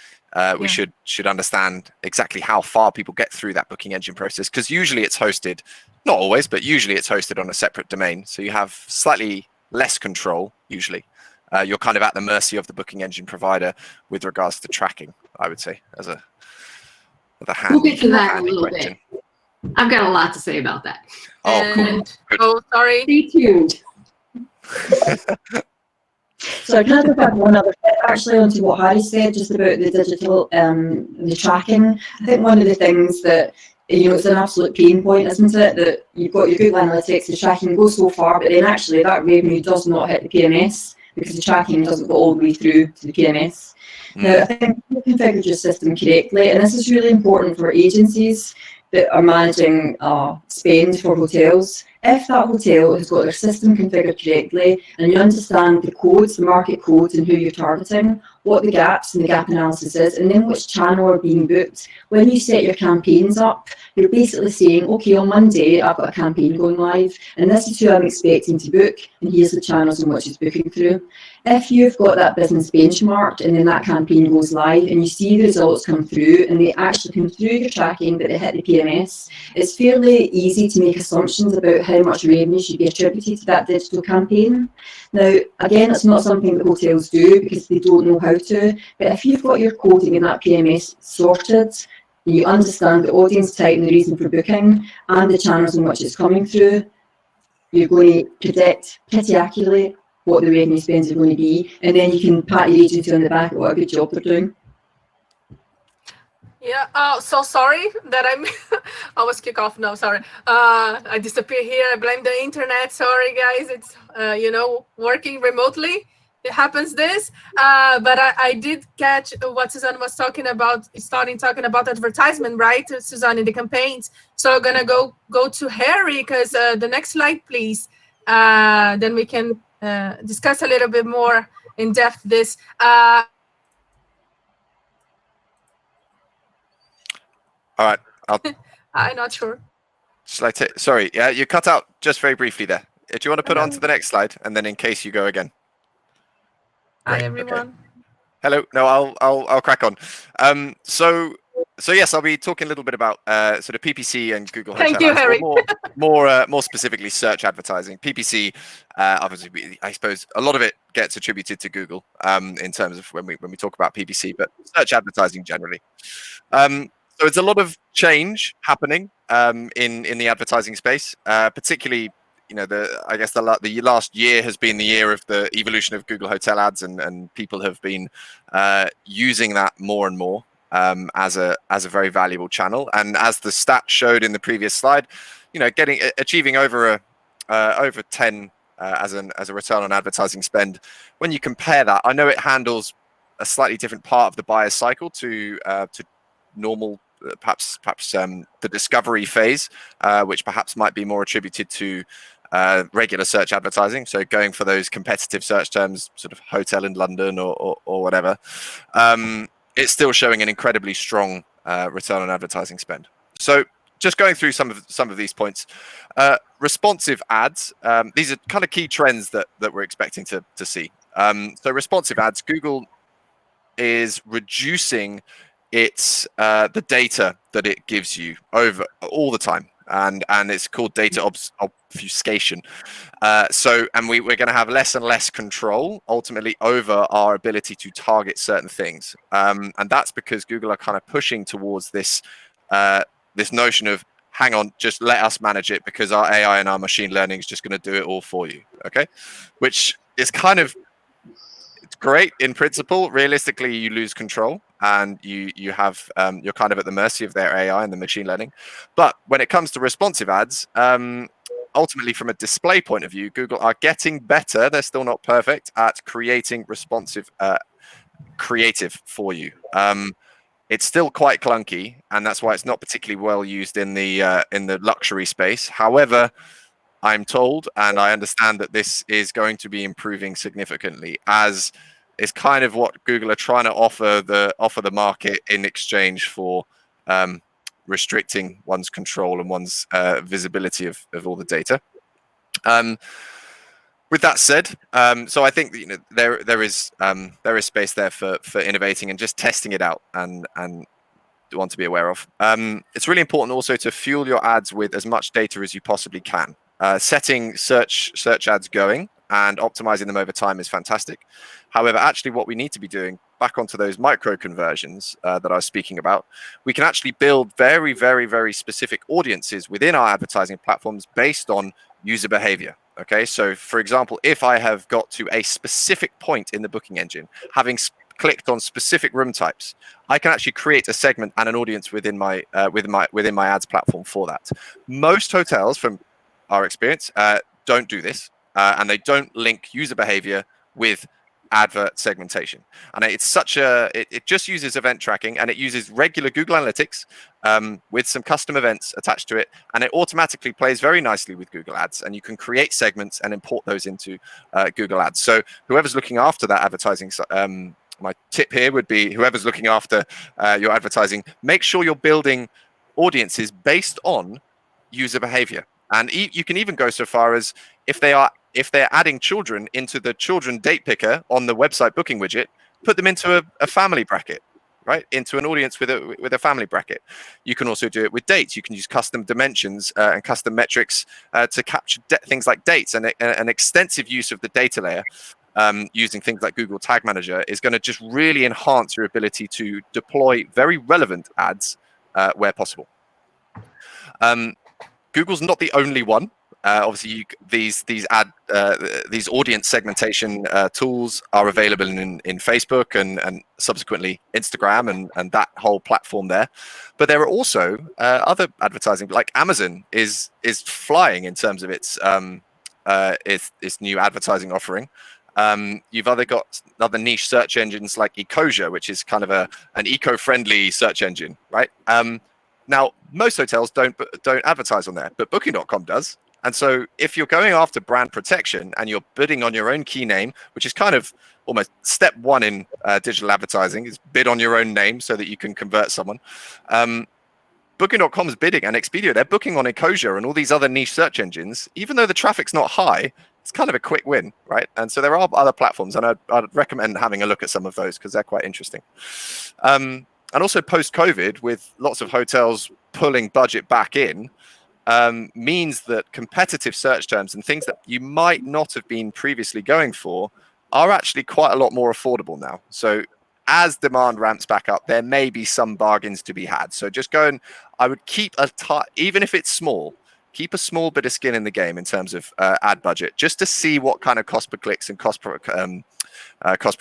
we should understand exactly how far people get through that booking engine process, because usually it's hosted, not always, but usually it's hosted on a separate domain, so you have slightly less control usually. You're kind of at the mercy of the booking engine provider with regards to tracking, I would say, as a handy. We'll get to that in a little question. bit. I've got a lot to say about that. Oh, cool. Oh, sorry. Stay tuned. So can I just add one other bit actually onto what Harry said, just about the digital, the tracking? I think one of the things that, it's an absolute pain point, isn't it? That you've got your Google Analytics, the tracking goes so far, but then actually that revenue does not hit the PMS, because the tracking doesn't go all the way through to the PMS. Now, I think you configured your system correctly, and this is really important for agencies that are managing spend for hotels. If that hotel has got their system configured correctly, and you understand the codes, the market codes, and who you're targeting, what the gaps and the gap analysis is, and then which channel are being booked. When you set your campaigns up, you're basically saying, okay, on Monday, I've got a campaign going live, and this is who I'm expecting to book, and here's the channels in which it's booking through. If you've got that business benchmarked and then that campaign goes live and you see the results come through and they actually come through your tracking that they hit the PMS, it's fairly easy to make assumptions about how much revenue should be attributed to that digital campaign. Now, again, it's not something that hotels do because they don't know how to, but if you've got your coding and that PMS sorted, you understand the audience type and the reason for booking and the channels in which it's coming through, you're going to predict pretty accurately what the revenue spends are going to be, and then you can pat your agency on the back at what a good job they're doing. Yeah. Oh, so sorry that I was kick off. No, sorry. I disappear here. I blame the internet. Sorry, guys. It's working remotely. It happens this. But I did catch what Susanne was talking about. Starting talking about advertisement, right, Susanne, in the campaigns. So I'm gonna go to Harry because the next slide, please. Then we can discuss a little bit more in depth this. All right. I'm not sure. Sorry, yeah, you cut out just very briefly there. Do you want to put on to the next slide, and then in case you go again? Hi, Great, everyone. okay. Hello. No, I'll crack on. So yes, I'll be talking a little bit about sort of PPC and Google Hotel Thank you, Ads, Harry. more specifically search advertising. PPC, obviously, I suppose a lot of it gets attributed to Google in terms of when we talk about PPC, but search advertising generally. So it's a lot of change happening in the advertising space, particularly. I guess the last year has been the year of the evolution of Google Hotel Ads, and people have been using that more and more as a very valuable channel. And as the stat showed in the previous slide, achieving over 10 as a return on advertising spend. When you compare that, I know it handles a slightly different part of the buyer's cycle to normal. Perhaps the discovery phase, which perhaps might be more attributed to regular search advertising. So going for those competitive search terms, sort of hotel in London or whatever, it's still showing an incredibly strong return on advertising spend. So just going through some of these points, responsive ads. These are kind of key trends that we're expecting to see. So responsive ads, Google is reducing it's the data that it gives you over all the time, and it's called data obfuscation. And we're going to have less and less control ultimately over our ability to target certain things, and that's because Google are kind of pushing towards this this notion of, hang on, just let us manage it because our AI and our machine learning is just going to do it all for you. Okay, which is kind of, it's great in principle. Realistically, you lose control and you have you're kind of at the mercy of their AI and the machine learning. But when it comes to responsive ads, ultimately from a display point of view, Google are getting better. They're still not perfect at creating responsive creative for you. It's still quite clunky, and that's why it's not particularly well used in the luxury space. However, I'm told, and I understand, that this is going to be improving significantly, as is kind of what Google are trying to offer the market in exchange for restricting one's control and one's visibility of all the data. With that said, so I think there is space there for innovating and just testing it out and one to be aware of. It's really important also to fuel your ads with as much data as you possibly can. Setting search ads going and optimizing them over time is fantastic. However, actually what we need to be doing, back onto those micro conversions that I was speaking about, we can actually build very, very, very specific audiences within our advertising platforms based on user behavior. Okay, so for example, if I have got to a specific point in the booking engine, having clicked on specific room types, I can actually create a segment and an audience within my ads platform for that. Most hotels, from our experience, don't do this, and they don't link user behavior with advert segmentation. And it's such a, it just uses event tracking, and it uses regular Google Analytics with some custom events attached to it, and it automatically plays very nicely with Google Ads, and you can create segments and import those into Google Ads. So whoever's looking after that advertising tip here would be, whoever's looking after your advertising, make sure you're building audiences based on user behavior. And you can even go so far as if they're adding children into the children date picker on the website booking widget, put them into a family bracket, right? Into an audience with a family bracket. You can also do it with dates. You can use custom dimensions and custom metrics to capture things like dates, and an extensive use of the data layer using things like Google Tag Manager is going to just really enhance your ability to deploy very relevant ads where possible. Google's not the only one. Obviously, these audience segmentation tools are available in Facebook and subsequently Instagram and that whole platform there. But there are also other advertising, like Amazon is flying in terms of its new advertising offering. You've got other niche search engines like Ecosia, which is kind of an eco-friendly search engine, right? Now, most hotels don't advertise on there, but Booking.com does. And so if you're going after brand protection and you're bidding on your own key name, which is kind of almost step one in digital advertising, is bid on your own name so that you can convert someone. Booking.com is bidding, and Expedia, they're booking on Ecosia and all these other niche search engines. Even though the traffic's not high, it's kind of a quick win, right? And so there are other platforms, and I'd recommend having a look at some of those because they're quite interesting. And also post-COVID, with lots of hotels pulling budget back in, means that competitive search terms and things that you might not have been previously going for are actually quite a lot more affordable now. So as demand ramps back up, there may be some bargains to be had. So just go and I would keep even if it's small, keep a small bit of skin in the game in terms of ad budget, just to see what kind of cost per clicks and cost per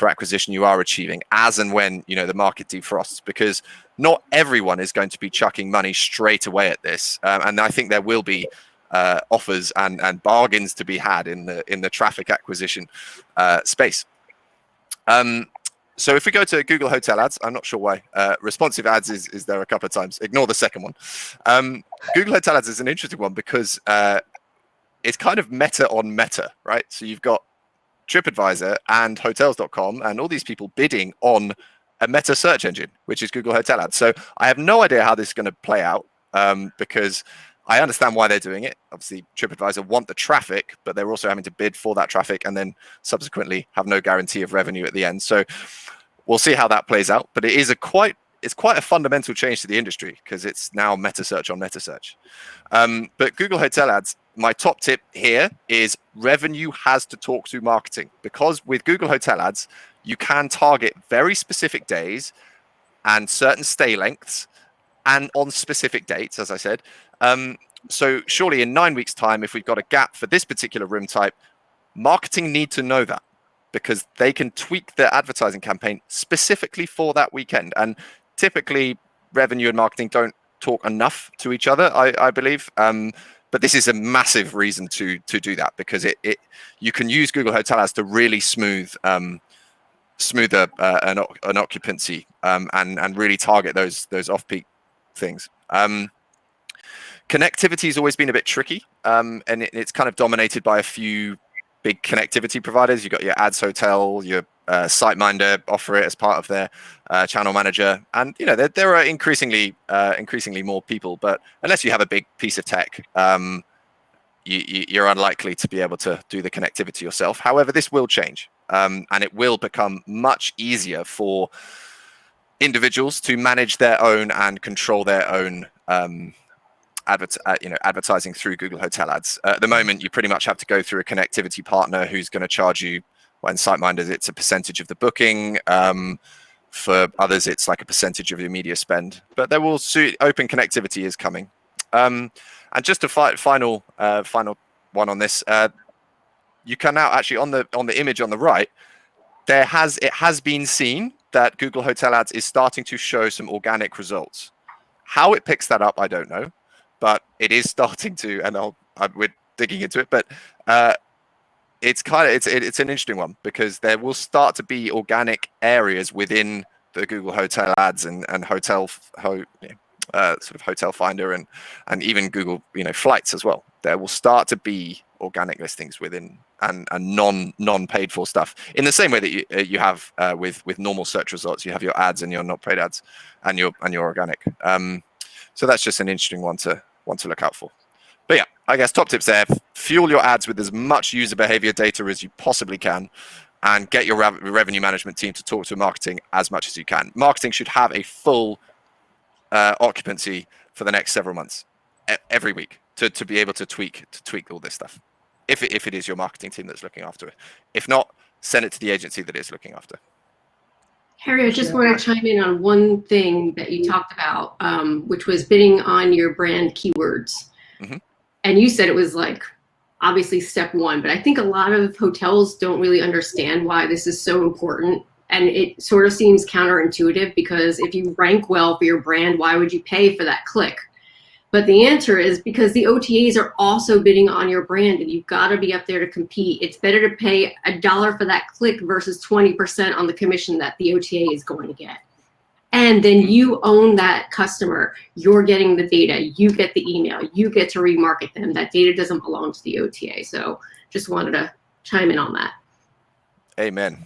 acquisition you are achieving as and when the market defrosts, because not everyone is going to be chucking money straight away at this, and I think there will be offers and bargains to be had in the traffic acquisition space. So if we go to Google Hotel Ads, I'm not sure why responsive ads is there a couple of times. Ignore the second one. Google Hotel Ads is an interesting one because it's kind of meta on meta, right? So you've got TripAdvisor and Hotels.com and all these people bidding on a meta search engine, which is Google Hotel Ads. So I have no idea how this is going to play out because I understand why they're doing it. Obviously, TripAdvisor want the traffic, but they're also having to bid for that traffic and then subsequently have no guarantee of revenue at the end. So we'll see how that plays out. But it's quite a fundamental change to the industry because it's now meta search on meta search. But Google Hotel Ads, my top tip here is revenue has to talk to marketing, because with Google Hotel Ads, you can target very specific days and certain stay lengths and on specific dates, as I said. So surely in 9 weeks' time, if we've got a gap for this particular room type, marketing need to know that because they can tweak their advertising campaign specifically for that weekend. And typically revenue and marketing don't talk enough to each other, I believe. But this is a massive reason to do that, because you can use Google Hotel Ads to really smooth an occupancy and really target those off-peak things. Connectivity has always been a bit tricky, and it's kind of dominated by a few big connectivity providers. You've got your Ads Hotel, your SiteMinder offer it as part of their channel manager, and there are increasingly more people. But unless you have a big piece of tech, you're unlikely to be able to do the connectivity yourself. However, this will change, and it will become much easier for individuals to manage their own and control their own advertising through Google Hotel Ads. At the moment, you pretty much have to go through a connectivity partner who's going to charge you. Well, in SiteMinder, it's a percentage of the booking. For others, it's like a percentage of your media spend. But there will open connectivity is coming. And just a final one on this. You can now actually on the image on the right, it has been seen that Google Hotel Ads is starting to show some organic results. How it picks that up, I don't know, but it is starting to, and we're digging into it. But it's an interesting one because there will start to be organic areas within the Google Hotel Ads and sort of Hotel Finder and even Google flights as well. there will start to be organic listings within and non-paid for stuff, in the same way that you have with normal search results. You have your ads and your not paid ads and your organic. So that's just an interesting one to look out for. But yeah, I guess top tips there: fuel your ads with as much user behavior data as you possibly can, and get your revenue management team to talk to marketing as much as you can. Marketing should have a full occupancy for the next several months, every week, to be able to tweak all this stuff. If it is your marketing team that's looking after it. If not, send it to the agency that is looking after. Harry, I just want to chime in on one thing that you talked about, which was bidding on your brand keywords. Mm-hmm. And you said it was like obviously step one, but I think a lot of hotels don't really understand why this is so important. And it sort of seems counterintuitive, because if you rank well for your brand, why would you pay for that click? But the answer is because the OTAs are also bidding on your brand, and you've got to be up there to compete. It's better to pay $1 for that click versus 20% on the commission that the OTA is going to get. And then you own that customer. You're getting the data. You get the email. You get to remarket them. That data doesn't belong to the OTA. So just wanted to chime in on that. Amen.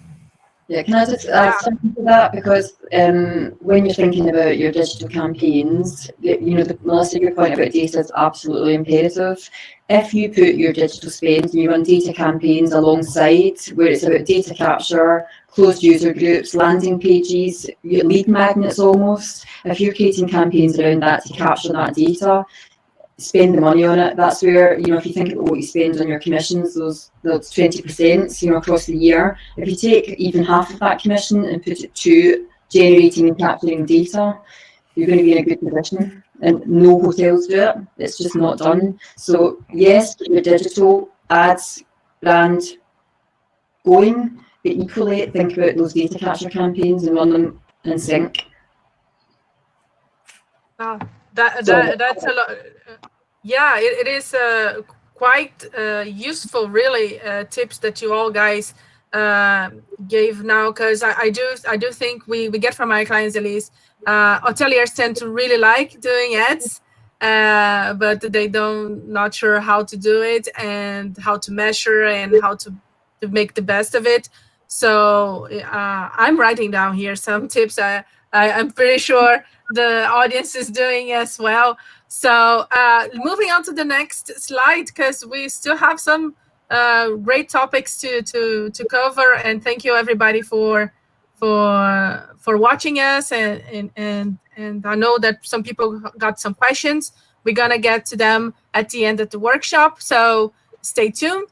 Yeah, can I just add something to that? Because when you're thinking about your digital campaigns, Melissa, your point about data is absolutely imperative. If you put your digital spend and you run data campaigns alongside, where it's about data capture, closed user groups, landing pages, your lead magnets almost, if you're creating campaigns around that to capture that data, spend the money on it. That's where, if you think about what you spend on your commissions, those 20%, across the year, if you take even half of that commission and put it to generating and capturing data, you're going to be in a good position. And no hotels do it. It's just not done. So yes, your digital ads, brand going, but equally think about those data capture campaigns and run them in sync. That's a lot. Yeah, it is quite useful, really, tips that you all guys gave now, because I do think we get from our clients, at least, hoteliers tend to really like doing ads, but they not sure how to do it and how to measure and how to make the best of it. So I'm writing down here some tips. I'm pretty sure the audience is doing as well. So moving on to the next slide, because we still have some great topics to cover. And thank you everybody for watching us. And I know that some people got some questions. We're gonna get to them at the end of the workshop. So stay tuned.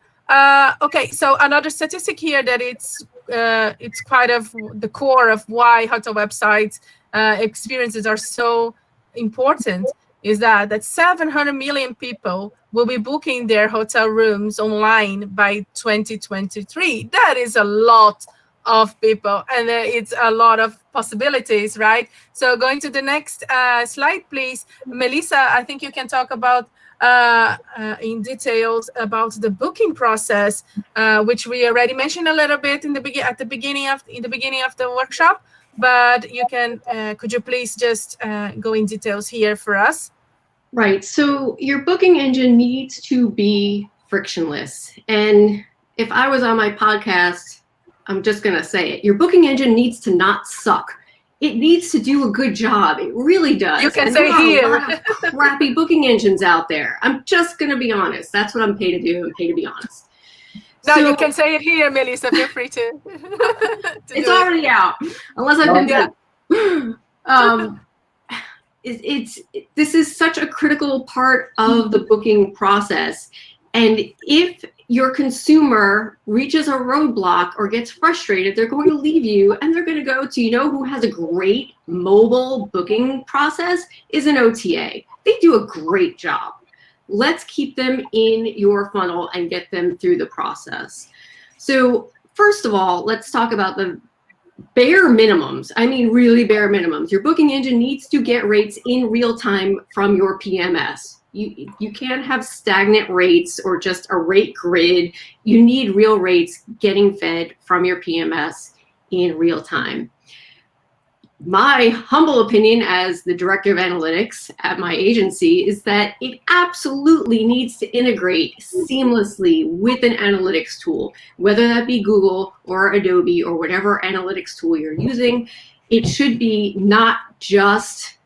Okay, so another statistic here that it's quite of the core of why hotel websites experiences are so important is that 700 million people will be booking their hotel rooms online by 2023. That is a lot of people, and it's a lot of possibilities, right? So going to the next slide, please. Melissa, I think you can talk about in details about the booking process, which we already mentioned a little bit in the beginning of the workshop. But you can, could you please just go in details here for us? Right. So your booking engine needs to be frictionless. And if I was on my podcast, I'm just going to say it. Your booking engine needs to not suck. It needs to do a good job. It really does. You can and say here. A lot of crappy booking engines out there. I'm just going to be honest. That's what I'm paid to do. I'm paid to be honest. No, you can say it here, Melissa. Feel free to. It's already out, unless I've been done. This is such a critical part of the booking process. And if your consumer reaches a roadblock or gets frustrated, they're going to leave you and they're going to go to, who has a great mobile booking process is an OTA. They do a great job. Let's keep them in your funnel and get them through the process. So first of all, let's talk about the bare minimums. I mean, really bare minimums. Your booking engine needs to get rates in real time from your PMS. You can't have stagnant rates or just a rate grid. You need real rates getting fed from your PMS in real time. My humble opinion as the director of analytics at my agency is that it absolutely needs to integrate seamlessly with an analytics tool, whether that be Google or Adobe or whatever analytics tool you're using. It should be not just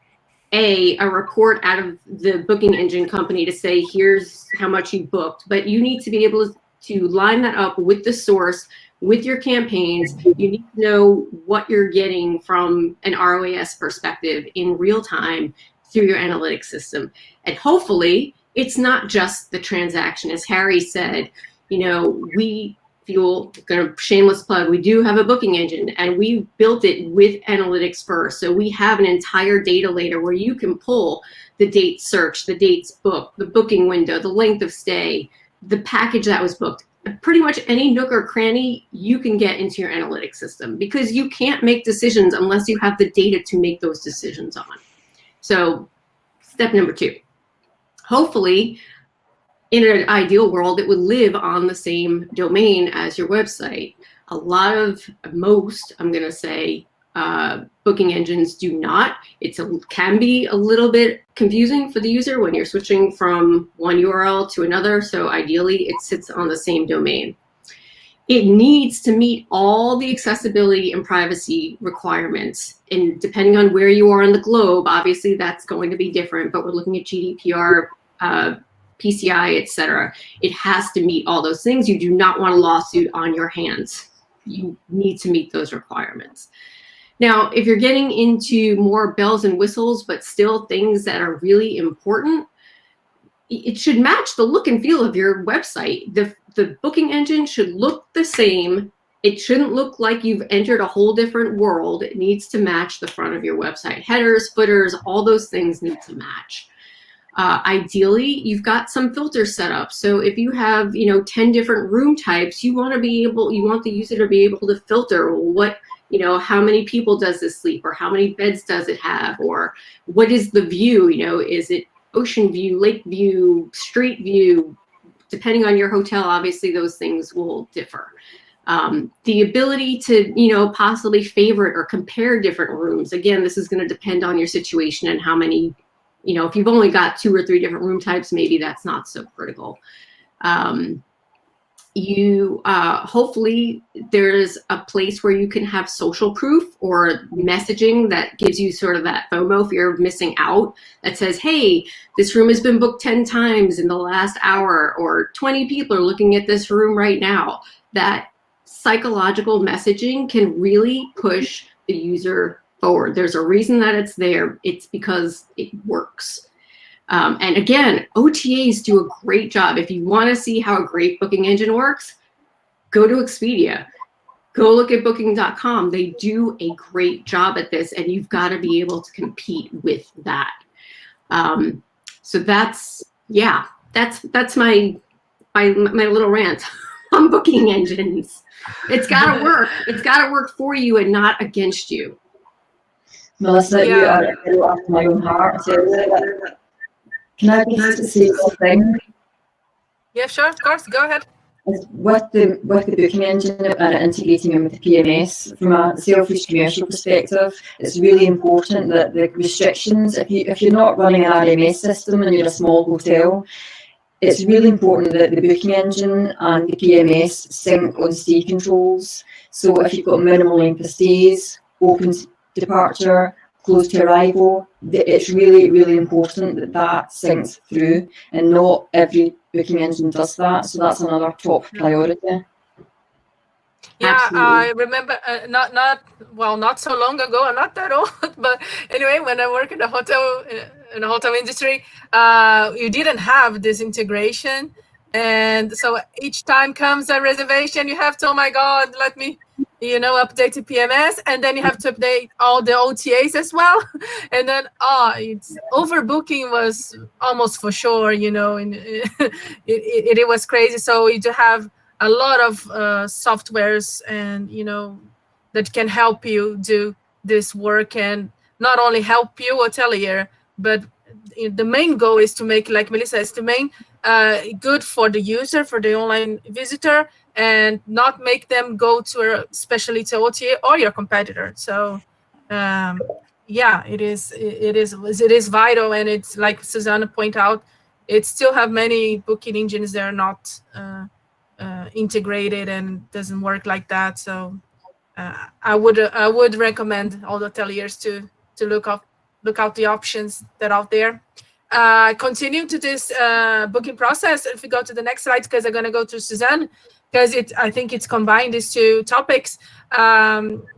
a report out of the booking engine company to say, here's how much you booked, but you need to be able to line that up with the source, with your campaigns. You need to know what you're getting from an ROAS perspective in real time through your analytics system. And hopefully it's not just the transaction. As Harry said, we feel, gonna shameless plug, we do have a booking engine and we built it with analytics first. So we have an entire data layer where you can pull the date search, the dates booked, the booking window, the length of stay, the package that was booked. Pretty much any nook or cranny you can get into your analytics system, because you can't make decisions unless you have the data to make those decisions on. So step number 2, hopefully in an ideal world, it would live on the same domain as your website. Most, I'm going to say, booking engines do not. It can be a little bit confusing for the user when you're switching from one URL to another. So ideally, it sits on the same domain. It needs to meet all the accessibility and privacy requirements. And depending on where you are on the globe, obviously that's going to be different, but we're looking at GDPR, PCI, etc. It has to meet all those things. You do not want a lawsuit on your hands. You need to meet those requirements. Now, if you're getting into more bells and whistles, but still things that are really important, it should match the look and feel of your website. The booking engine should look the same. It shouldn't look like you've entered a whole different world. It needs to match the front of your website. Headers, footers, all those things need to match. Ideally, you've got some filters set up. So if you have, 10 different room types, you want the user to be able to filter how many people does this sleep, or how many beds does it have, or what is the view? Is it ocean view, lake view, street view? Depending on your hotel, obviously those things will differ. The ability to, possibly favorite or compare different rooms. Again, this is going to depend on your situation and how many, if you've only got 2 or 3 different room types, maybe that's not so critical. Hopefully there's a place where you can have social proof or messaging that gives you sort of that FOMO, fear of missing out, that says, hey, this room has been booked 10 times in the last hour, or 20 people are looking at this room right now. That psychological messaging can really push the user forward. There's a reason that it's there. It's because it works. And again, OTAs do a great job. If you want to see how a great booking engine works, go to Expedia. Go look at booking.com. They do a great job at this, and you've got to be able to compete with that. So that's my little rant on booking engines. It's got to work. It's got to work for you and not against you. Melissa, you are a hero after my own heart. Can I just say something? Yeah, sure, of course. Go ahead. With the booking engine and integrating them with the PMS, from a selfish commercial perspective, it's really important that the restrictions, if you're not running an RMS system and you're a small hotel, it's really important that the booking engine and the PMS sync on stay controls. So if you've got minimal length of stays, open departure, close to arrival, it's really, really important that syncs through, and not every booking engine does that. So that's another top priority. Yeah, Absolutely. I remember not so long ago. I'm not that old, but anyway, when I worked in the hotel industry, you didn't have this integration, and so each time comes a reservation, you have to, oh my God, let me, update the PMS, and then you have to update all the OTAs as well, and then it's overbooking was almost for sure, and it was crazy. So you do have a lot of softwares and that can help you do this work, and not only help you hotelier, but the main goal is to make, like Melissa is, to make good for the user, for the online visitor, and not make them go to especially to OTA or your competitor. So yeah, it is vital, and it's like Susanne pointed out, it still have many booking engines that are not integrated and doesn't work like that. So I would recommend all the hoteliers to look out the options that are out there. Continue to this booking process. If we go to the next slide, because I'm going to go to Susanne, because I think it's combined these two topics,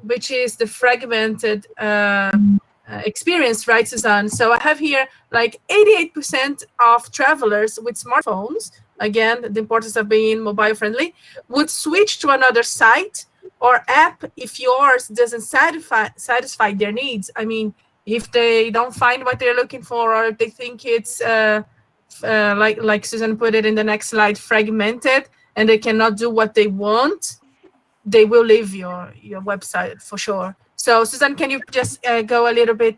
which is the fragmented experience, right, Susanne? So I have here like 88% of travelers with smartphones, again, the importance of being mobile friendly, would switch to another site or app if yours doesn't satisfy their needs. I mean, if they don't find what they're looking for, or if they think it's like Susan put it in the next slide, fragmented, and they cannot do what they want, they will leave your website for sure. So Susan, can you just go a little bit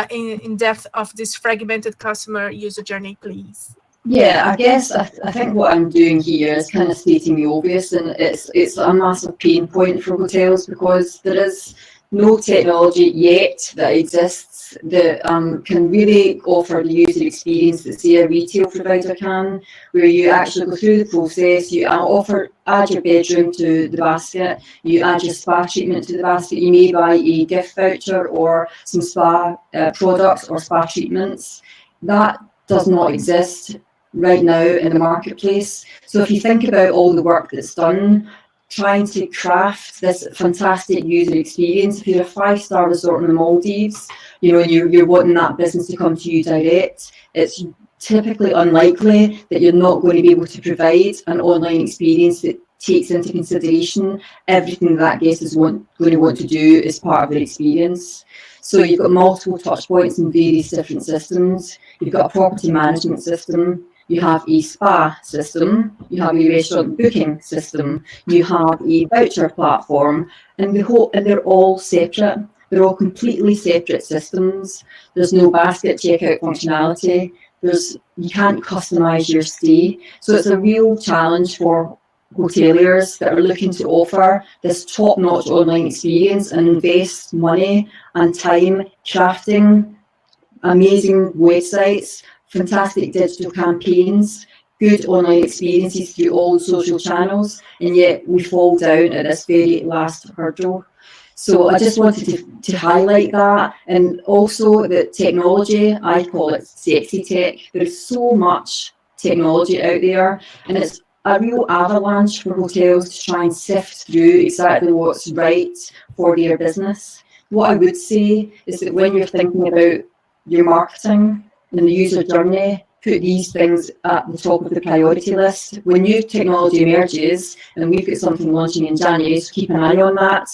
in depth of this fragmented customer user journey, please? Yeah, I guess I think what I'm doing here is kind of stating the obvious, and it's a massive pain point for hotels because there is no technology yet that exists that can really offer the user experience that, say, a retail provider can, where you actually go through the process, you add your bedroom to the basket, you add your spa treatment to the basket, you may buy a gift voucher or some spa products or spa treatments. That does not exist right now in the marketplace. So if you think about all the work that's done trying to craft this fantastic user experience, if you're a 5-star resort in the Maldives, you know, and you're wanting that business to come to you direct, it's typically unlikely that you're not going to be able to provide an online experience that takes into consideration everything that guest is going to want to do as part of their experience. So you've got multiple touch points in various different systems. You've got a property management system, you have a spa system, you have a restaurant booking system, you have a voucher platform, and they're all separate. They're all completely separate systems. There's no basket checkout functionality. You can't customize your stay. So it's a real challenge for hoteliers that are looking to offer this top-notch online experience and invest money and time crafting amazing websites, fantastic digital campaigns, good online experiences through all social channels, and yet we fall down at this very last hurdle. So I just wanted to highlight that, and also that technology, I call it sexy tech. There's so much technology out there, and it's a real avalanche for hotels to try and sift through exactly what's right for their business. What I would say is that when you're thinking about your marketing and the user journey, put these things at the top of the priority list. When new technology emerges, and we've got something launching in January, so keep an eye on that.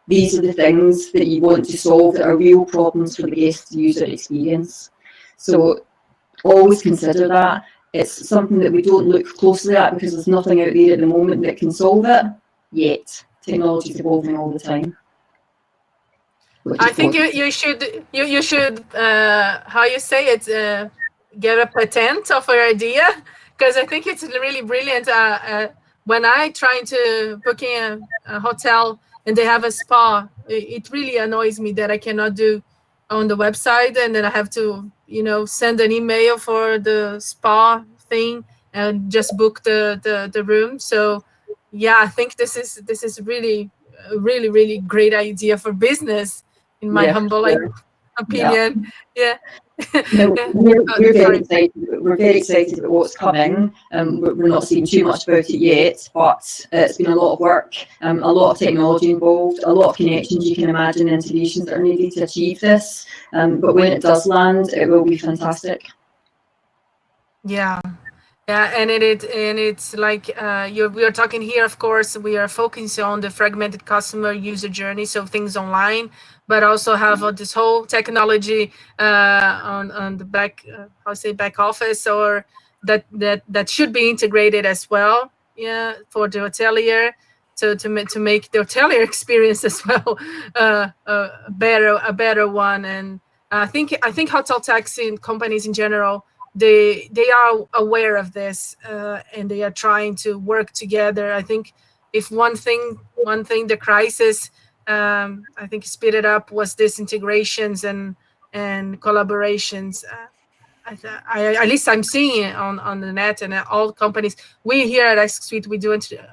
These are the things that you want to solve that are real problems for the guest user experience. So always consider that. It's something that we don't look closely at because there's nothing out there at the moment that can solve it yet. Technology is evolving all the time. I think you should how you say it, get a patent of your idea, because I think it's really brilliant. When I try to book in a hotel and they have a spa, it really annoys me that I cannot do on the website, and then I have to send an email for the spa thing and just book the room. So yeah, I think this is really great idea for business, in my humble opinion. Yeah. No, we're very excited. We're very excited about what's coming. We're not seeing too much about it yet, but it's been a lot of work, a lot of technology involved, a lot of connections you can imagine, integrations that are needed to achieve this. But when it does land, it will be fantastic. Yeah. Yeah, and it's like we are talking here. Of course, we are focusing on the fragmented customer user journey, so things online, but also have this whole technology on the back back office, or that should be integrated as well. Yeah, for the hotelier, to make the hotelier experience as well a better one. And I think hotel taxi companies in general, they are aware of this, and they are trying to work together. I think if one thing the crisis I think speed it up was this integrations and collaborations. At least I'm seeing it on the net, and all companies. We here at Asksuite, we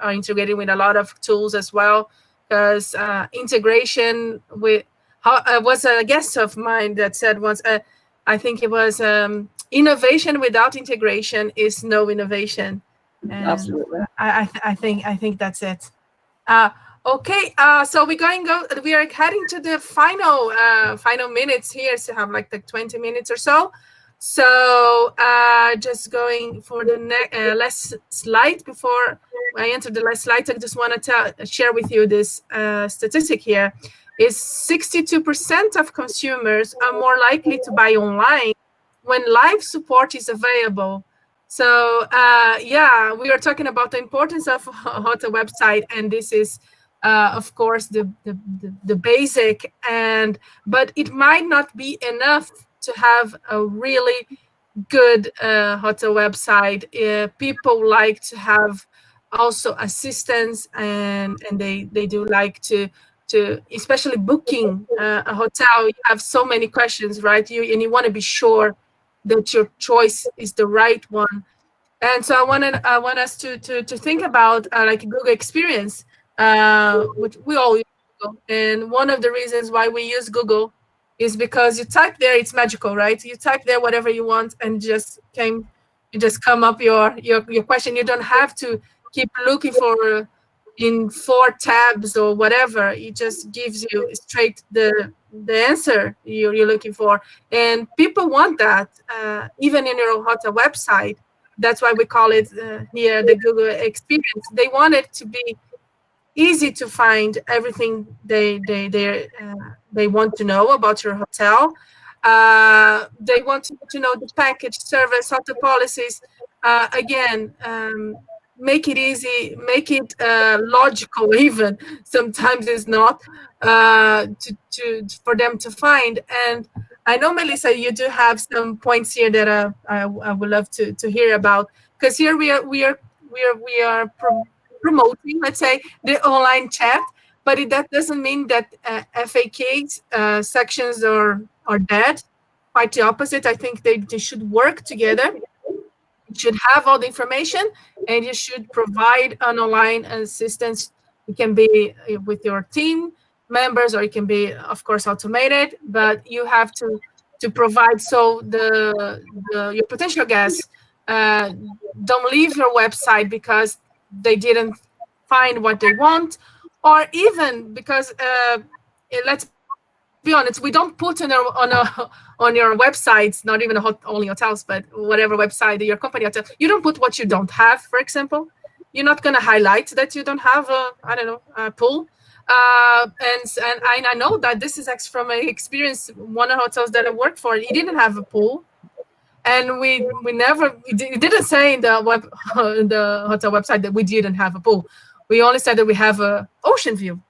are integrating with a lot of tools as well, because integration with was a guest of mine that said once, I think it was, innovation without integration is no innovation. And Absolutely. I think that's it. Okay, so we are heading to the final minutes here, so have like the 20 minutes or so. So just going for the last slide. Before I enter the last slide, I just want to share with you this statistic here. Is 62% of consumers are more likely to buy online when live support is available. So yeah, we are talking about the importance of a hotel website, and this is of course the basic, but it might not be enough to have a really good hotel website. People like to have also assistance, and they do like to especially booking a hotel. You have so many questions, right? You want to be sure that your choice is the right one. And so I want us to think about like Google experience, which we all use Google. And one of the reasons why we use Google is because you type there, it's magical, right? You type there whatever you want, and you just come up your question. You don't have to keep looking for in 4 tabs or whatever. It just gives you straight the answer you're looking for. And people want that, even in your hotel website. That's why we call it here the Google experience. They want it to be easy to find everything they want to know about your hotel. They want to know the package, service, hotel policies. Again, make it easy, make it logical. Even sometimes it's not for them to find. And I know, Melissa, you do have some points here that I would love to hear about, because here we are promoting, let's say, the online chat, but that doesn't mean that FAQ sections are dead. Quite the opposite. I think they should work together. You should have all the information, and you should provide an online assistance. It can be with your team members, or it can be, of course, automated, but you have to provide, so your potential guests don't leave your website because they didn't find what they want, or even because let's be honest, we don't put on your websites, not even only hotels, but whatever website, your company hotel, you don't put what you don't have. For example, you're not going to highlight that you don't have a pool. And I know that this is actually from my experience. One of the hotels that I worked for, it didn't have a pool, and we didn't say in the hotel website that we didn't have a pool. We only said that we have a ocean view.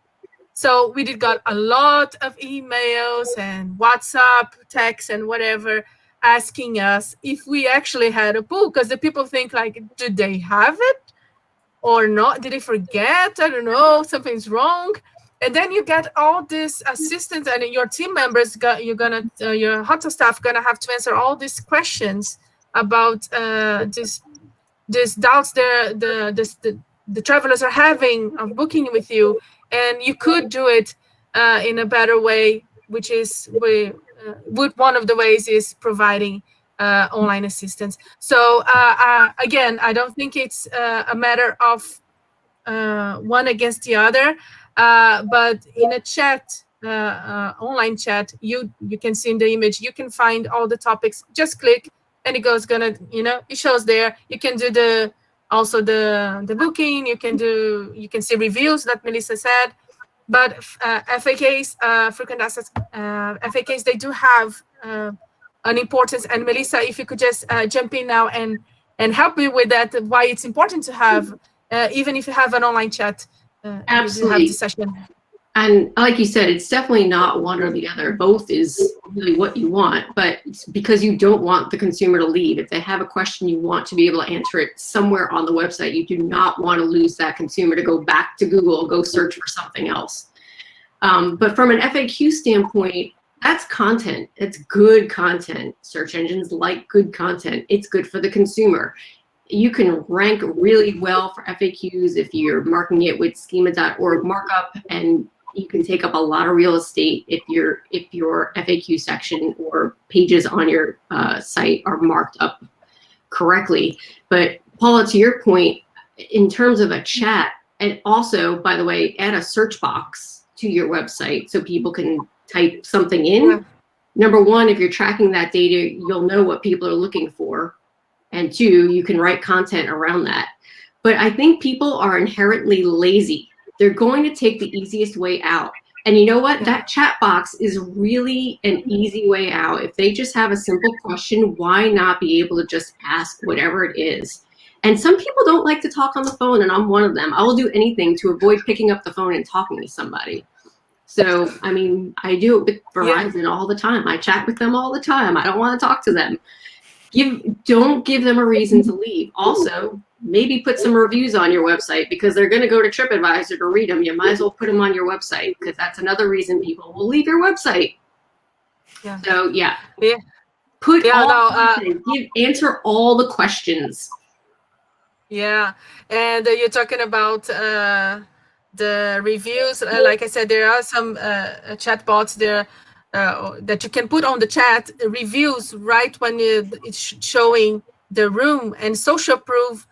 So we got a lot of emails and WhatsApp texts and whatever asking us if we actually had a pool, because the people think like, did they have it or not? Did they forget? I don't know, something's wrong. And then you get all this assistance, and your team members your hotel staff gonna have to answer all these questions about this doubts the travelers are having of booking with you. And you could do it in a better way, which is one of the ways is providing online assistance. So again, I don't think it's a matter of one against the other, but in a chat, online chat, you can see in the image, you can find all the topics. Just click, and it shows there. You can do also the booking. You can see reviews that Melissa said. But FAQs, frequent access FAQs, they do have an importance. And Melissa, if you could just jump in now and help me with that, why it's important to have, even if you have an online chat. Absolutely. Have the session. And like you said, it's definitely not one or the other. Both is really what you want, but it's because you don't want the consumer to leave. If they have a question, you want to be able to answer it somewhere on the website. You do not want to lose that consumer to go back to Google, go search for something else. But from an FAQ standpoint, that's content. It's good content. Search engines like good content. It's good for the consumer. You can rank really well for FAQs if you're marking it with schema.org markup, and you can take up a lot of real estate if your FAQ section or pages on your site are marked up correctly. But Paula, to your point, in terms of a chat, and also, by the way, add a search box to your website so people can type something in. Yeah. Number one, if you're tracking that data, you'll know what people are looking for. And two, you can write content around that. But I think people are inherently lazy. They're going to take the easiest way out. And you know what? That chat box is really an easy way out. If they just have a simple question, why not be able to just ask whatever it is? And some people don't like to talk on the phone, and I'm one of them. I will do anything to avoid picking up the phone and talking to somebody. So, I mean, I do it with Verizon all the time. I chat with them all the time. I don't want to talk to them. Don't give them a reason to leave. Also, maybe put some reviews on your website, because they're going to go to TripAdvisor to read them. You might as well put them on your website, because that's another reason people will leave your website. Yeah. So, yeah. Put answer all the questions. Yeah, and you're talking about the reviews. Like I said, there are some chatbots there that you can put on the chat reviews right when it's showing the room, and social proof.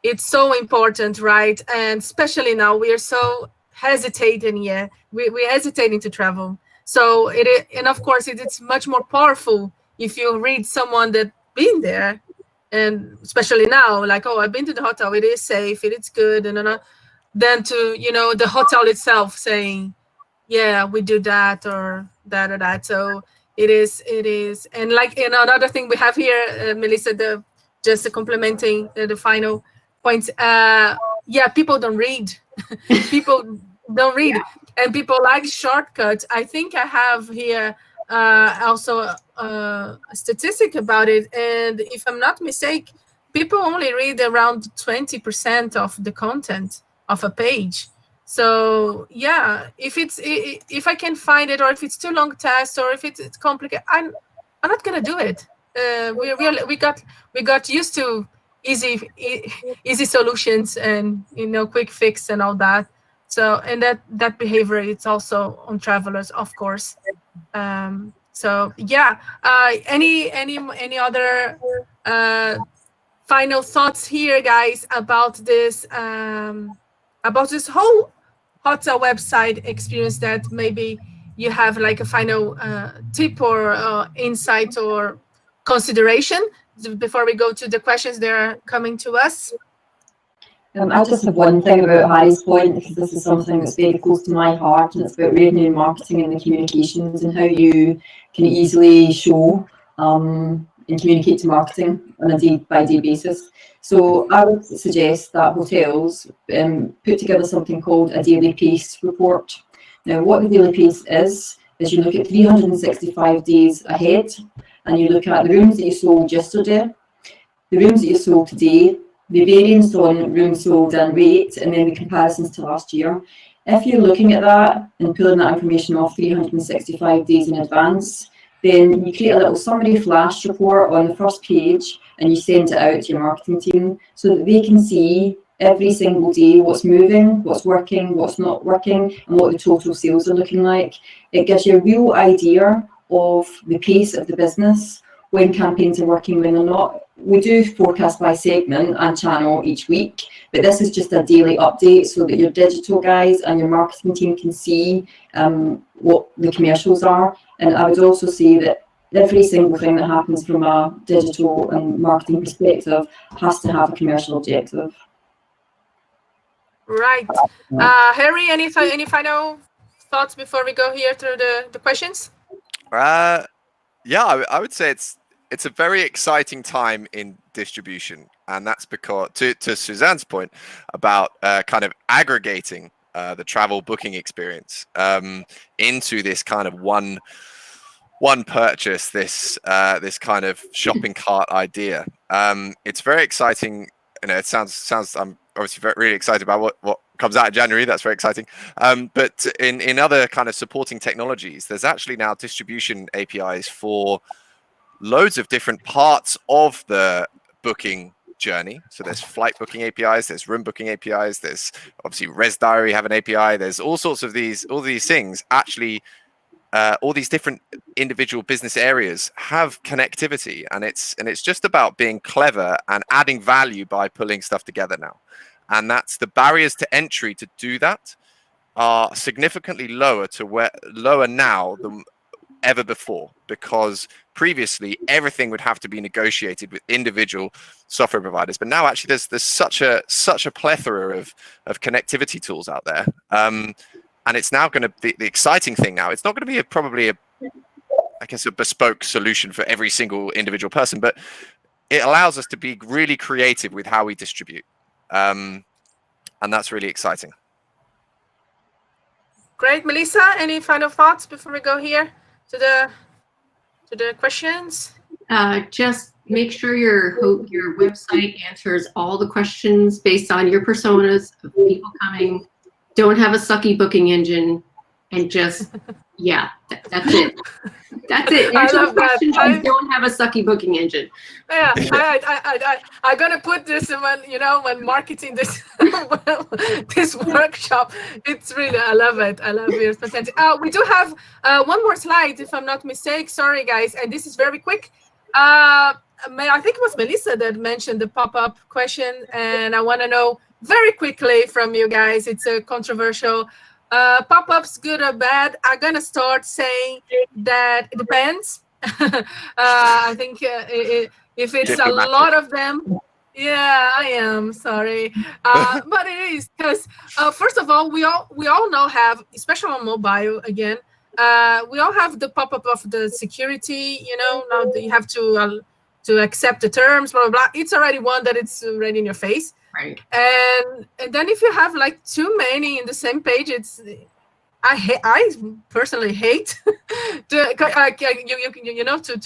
It's so important, right? And especially now, we are so hesitating. Yeah, we're hesitating to travel. So and of course, it's much more powerful if you read someone that been there. And especially now, like, oh, I've been to the hotel, it is safe, it is good, and then to, the hotel itself saying, yeah, we do that or that or that. So it is. And like, another thing we have here, Melissa, just complementing the final points. Yeah, people don't read. People don't read. And people like shortcuts. I think I have here also a statistic about it, and if I'm not mistaken, people only read around 20% of the content of a page. So yeah, if I can find it, or if it's too long test, or if it's complicated, I'm not gonna do it. We got used to easy solutions and quick fix and all that. So, and that behavior, it's also on travelers, of course. So yeah, any other final thoughts here, guys, about this whole hotel website experience, that maybe you have like a final tip or insight or consideration before we go to the questions that are coming to us? I just have one thing about Harry's point, because this is something that's very close to my heart, and it's about revenue marketing and the communications, and how you can easily show and communicate to marketing on a day-by-day basis. So I would suggest that hotels put together something called a daily pace report. Now, what the daily pace is you look at 365 days ahead, and you look at the rooms that you sold yesterday, the rooms that you sold today, the variance on rooms sold and rate, and then the comparisons to last year. If you're looking at that and pulling that information off 365 days in advance, then you create a little summary flash report on the first page, and you send it out to your marketing team so that they can see every single day what's moving, what's working, what's not working, and what the total sales are looking like. It gives you a real idea of the pace of the business, when campaigns are working, when they're not. We do forecast by segment and channel each week, but this is just a daily update so that your digital guys and your marketing team can see what the commercials are. And I would also say that every single thing that happens from a digital and marketing perspective has to have a commercial objective. Right. Harry, any final thoughts before we go here through the questions? Yeah, I would say it's a very exciting time in distribution, and that's because, to Susanne's point about kind of aggregating the travel booking experience into this kind of one purchase, this kind of shopping cart idea. It's very exciting. It sounds I'm obviously really excited about comes out in January. That's very exciting. But in other kind of supporting technologies, there's actually now distribution APIs for loads of different parts of the booking journey. So there's flight booking APIs, there's room booking APIs, there's obviously Res Diary have an API. There's all sorts of all these things actually. All these different individual business areas have connectivity, and it's just about being clever and adding value by pulling stuff together now. And that's the barriers to entry to do that are significantly lower now than ever before, because previously everything would have to be negotiated with individual software providers. But now actually there's such a plethora of connectivity tools out there. And it's now going to be the exciting thing now. It's not going to be probably a bespoke solution for every single individual person, but it allows us to be really creative with how we distribute. And that's really exciting. Great. Melissa, any final thoughts before we go here to the questions? Just make sure your website answers all the questions based on your personas of people coming. Don't have a sucky booking engine, and just that's it. That's it. I love that. Don't have a sucky booking engine. Yeah, I'm gonna put this when marketing this this workshop. It's really, I love it. I love it. It's fantastic. We do have one more slide, if I'm not mistaken. Sorry, guys, and this is very quick. I think it was Melissa that mentioned the pop-up question, and I want to know very quickly from you guys. It's a controversial. Pop-ups, good or bad? I'm gonna start saying that it depends. I think if it's a lot of them, yeah, I am sorry, but it is because first of all, we all now have, especially on mobile again, we all have the pop-up of the security. Now that you have to accept the terms, blah blah blah. It's already one that it's already in your face. Right. And then if you have like too many in the same page, I personally hate to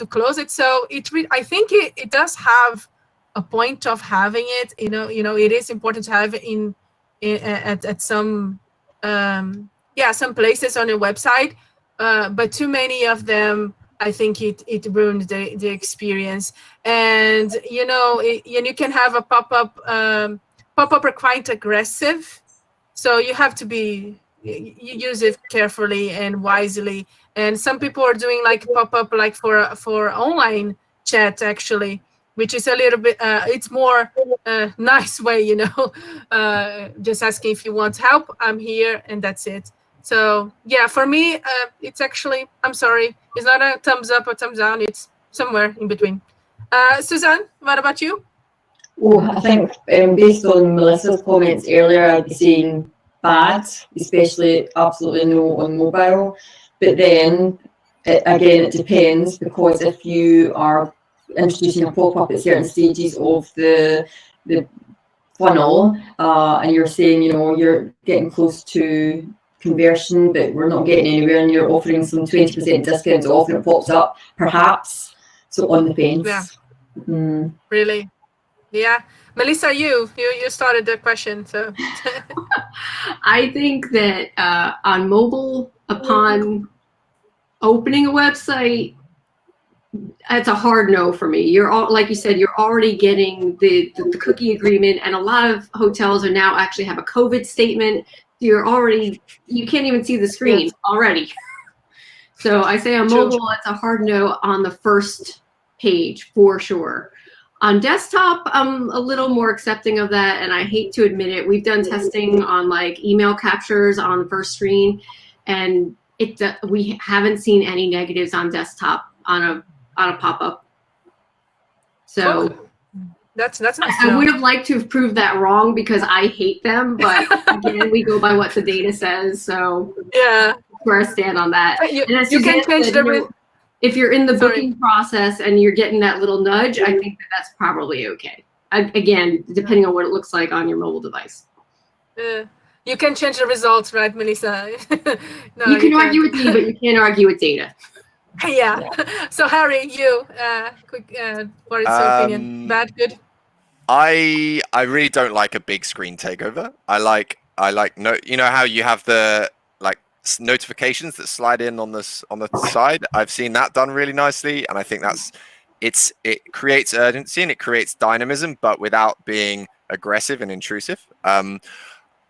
close it. So I think it does have a point of having it. It is important to have it at some some places on your website. But too many of them, I think it ruined the experience. And you can have a pop-up are quite aggressive, so you have to you use it carefully and wisely. And some people are doing like pop-up like for online chat actually, which is a little bit it's more nice way, just asking if you want help, I'm here, and that's it. So yeah, for me, it's actually, I'm sorry, it's not a thumbs up or thumbs down. It's somewhere in between. Susanne, what about you? Oh, I think based on Melissa's comments earlier, I'd be saying bad, especially absolutely no on mobile. But then, again, it depends, because if you are introducing a pop-up at certain stages of the funnel, and you're saying, you're getting close to conversion, but we're not getting anywhere, and you're offering some 20% discounts off, and it pops up, perhaps. So on the fence. Yeah. Really? Yeah. Melissa, you started the question, so. I think that on mobile, upon opening a website, it's a hard no for me. You're all, like you said, you're already getting the cookie agreement, and a lot of hotels are now actually have a COVID statement. You can't even see the screen already. So I say on mobile, it's a hard no on the first page for sure. On desktop, I'm a little more accepting of that, and I hate to admit it. We've done testing on like email captures on the first screen, and we haven't seen any negatives on desktop on a pop-up. So that's nice. I would have liked to have proved that wrong, because I hate them, but again, we go by what the data says. So yeah, that's where I stand on that. You can change if you're in the booking process and you're getting that little nudge, I think that's probably okay. Again, depending on what it looks like on your mobile device. You can change the results, right, Melissa? No, you can argue with me, but you can't argue with data. Yeah. So Harry, you quick, what is your opinion? Bad, good? I really don't like a big screen takeover. I like I like you know how you have the like notifications that slide in on the side. I've seen that done really nicely, and I think it creates urgency and it creates dynamism, but without being aggressive and intrusive.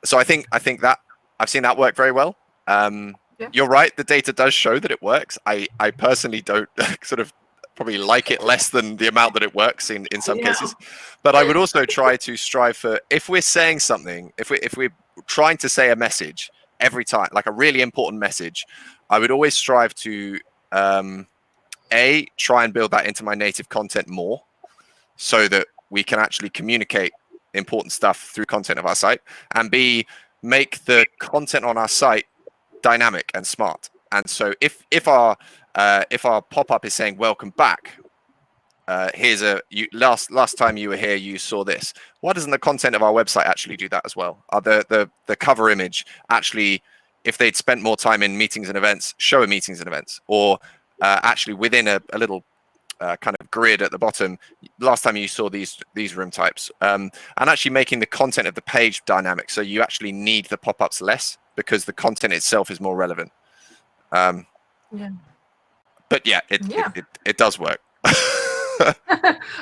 So I think that I've seen that work very well. You're right, the data does show that it works. I personally don't sort of probably like it less than the amount that it works in some cases. But I would also try to strive for, if we're saying something, if we're trying to say a message every time, like a really important message, I would always strive to try and build that into my native content more, so that we can actually communicate important stuff through content of our site, and B, make the content on our site dynamic and smart. And so if our pop-up is saying welcome back, here's last time you were here you saw this, why doesn't the content of our website actually do that as well? Are the cover image actually, if they'd spent more time in meetings and events, show a meetings and events, or actually within a little kind of grid at the bottom, last time you saw these room types, and actually making the content of the page dynamic, so you actually need the pop-ups less because the content itself is more relevant. But yeah, it does work.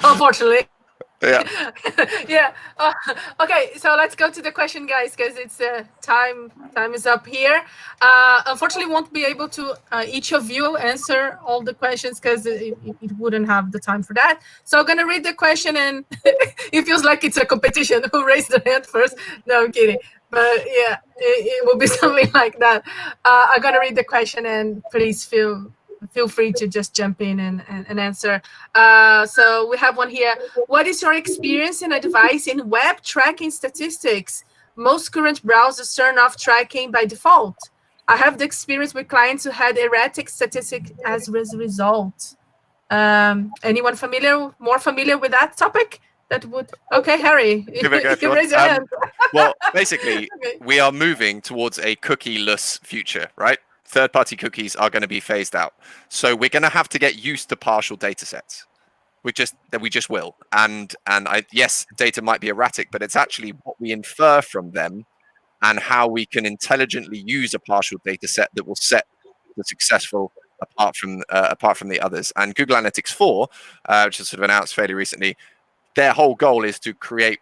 Unfortunately. Yeah. Okay, so let's go to the question, guys, because it's time is up here. Unfortunately, won't be able to each of you answer all the questions because it wouldn't have the time for that. So I'm gonna read the question, and it feels like it's a competition. Who raised their hand first? No, I'm kidding. But yeah, it will be something like that. I'm gonna read the question, and please feel free to just jump in and answer. So we have one here. What is your experience and advice in web tracking statistics? Most current browsers turn off tracking by default. I have the experience with clients who had erratic statistics as a result. Anyone more familiar with that topic? That would, okay, Harry, Give it a go, you can raise your hand. Well, basically, Okay. we are moving towards a cookie-less future, right? Third-party cookies are going to be phased out. So we're going to have to get used to partial data sets. We just will. And yes, data might be erratic, but it's actually what we infer from them and how we can intelligently use a partial data set that will set the successful apart from the others. And Google Analytics 4, which was sort of announced fairly recently, their whole goal is to create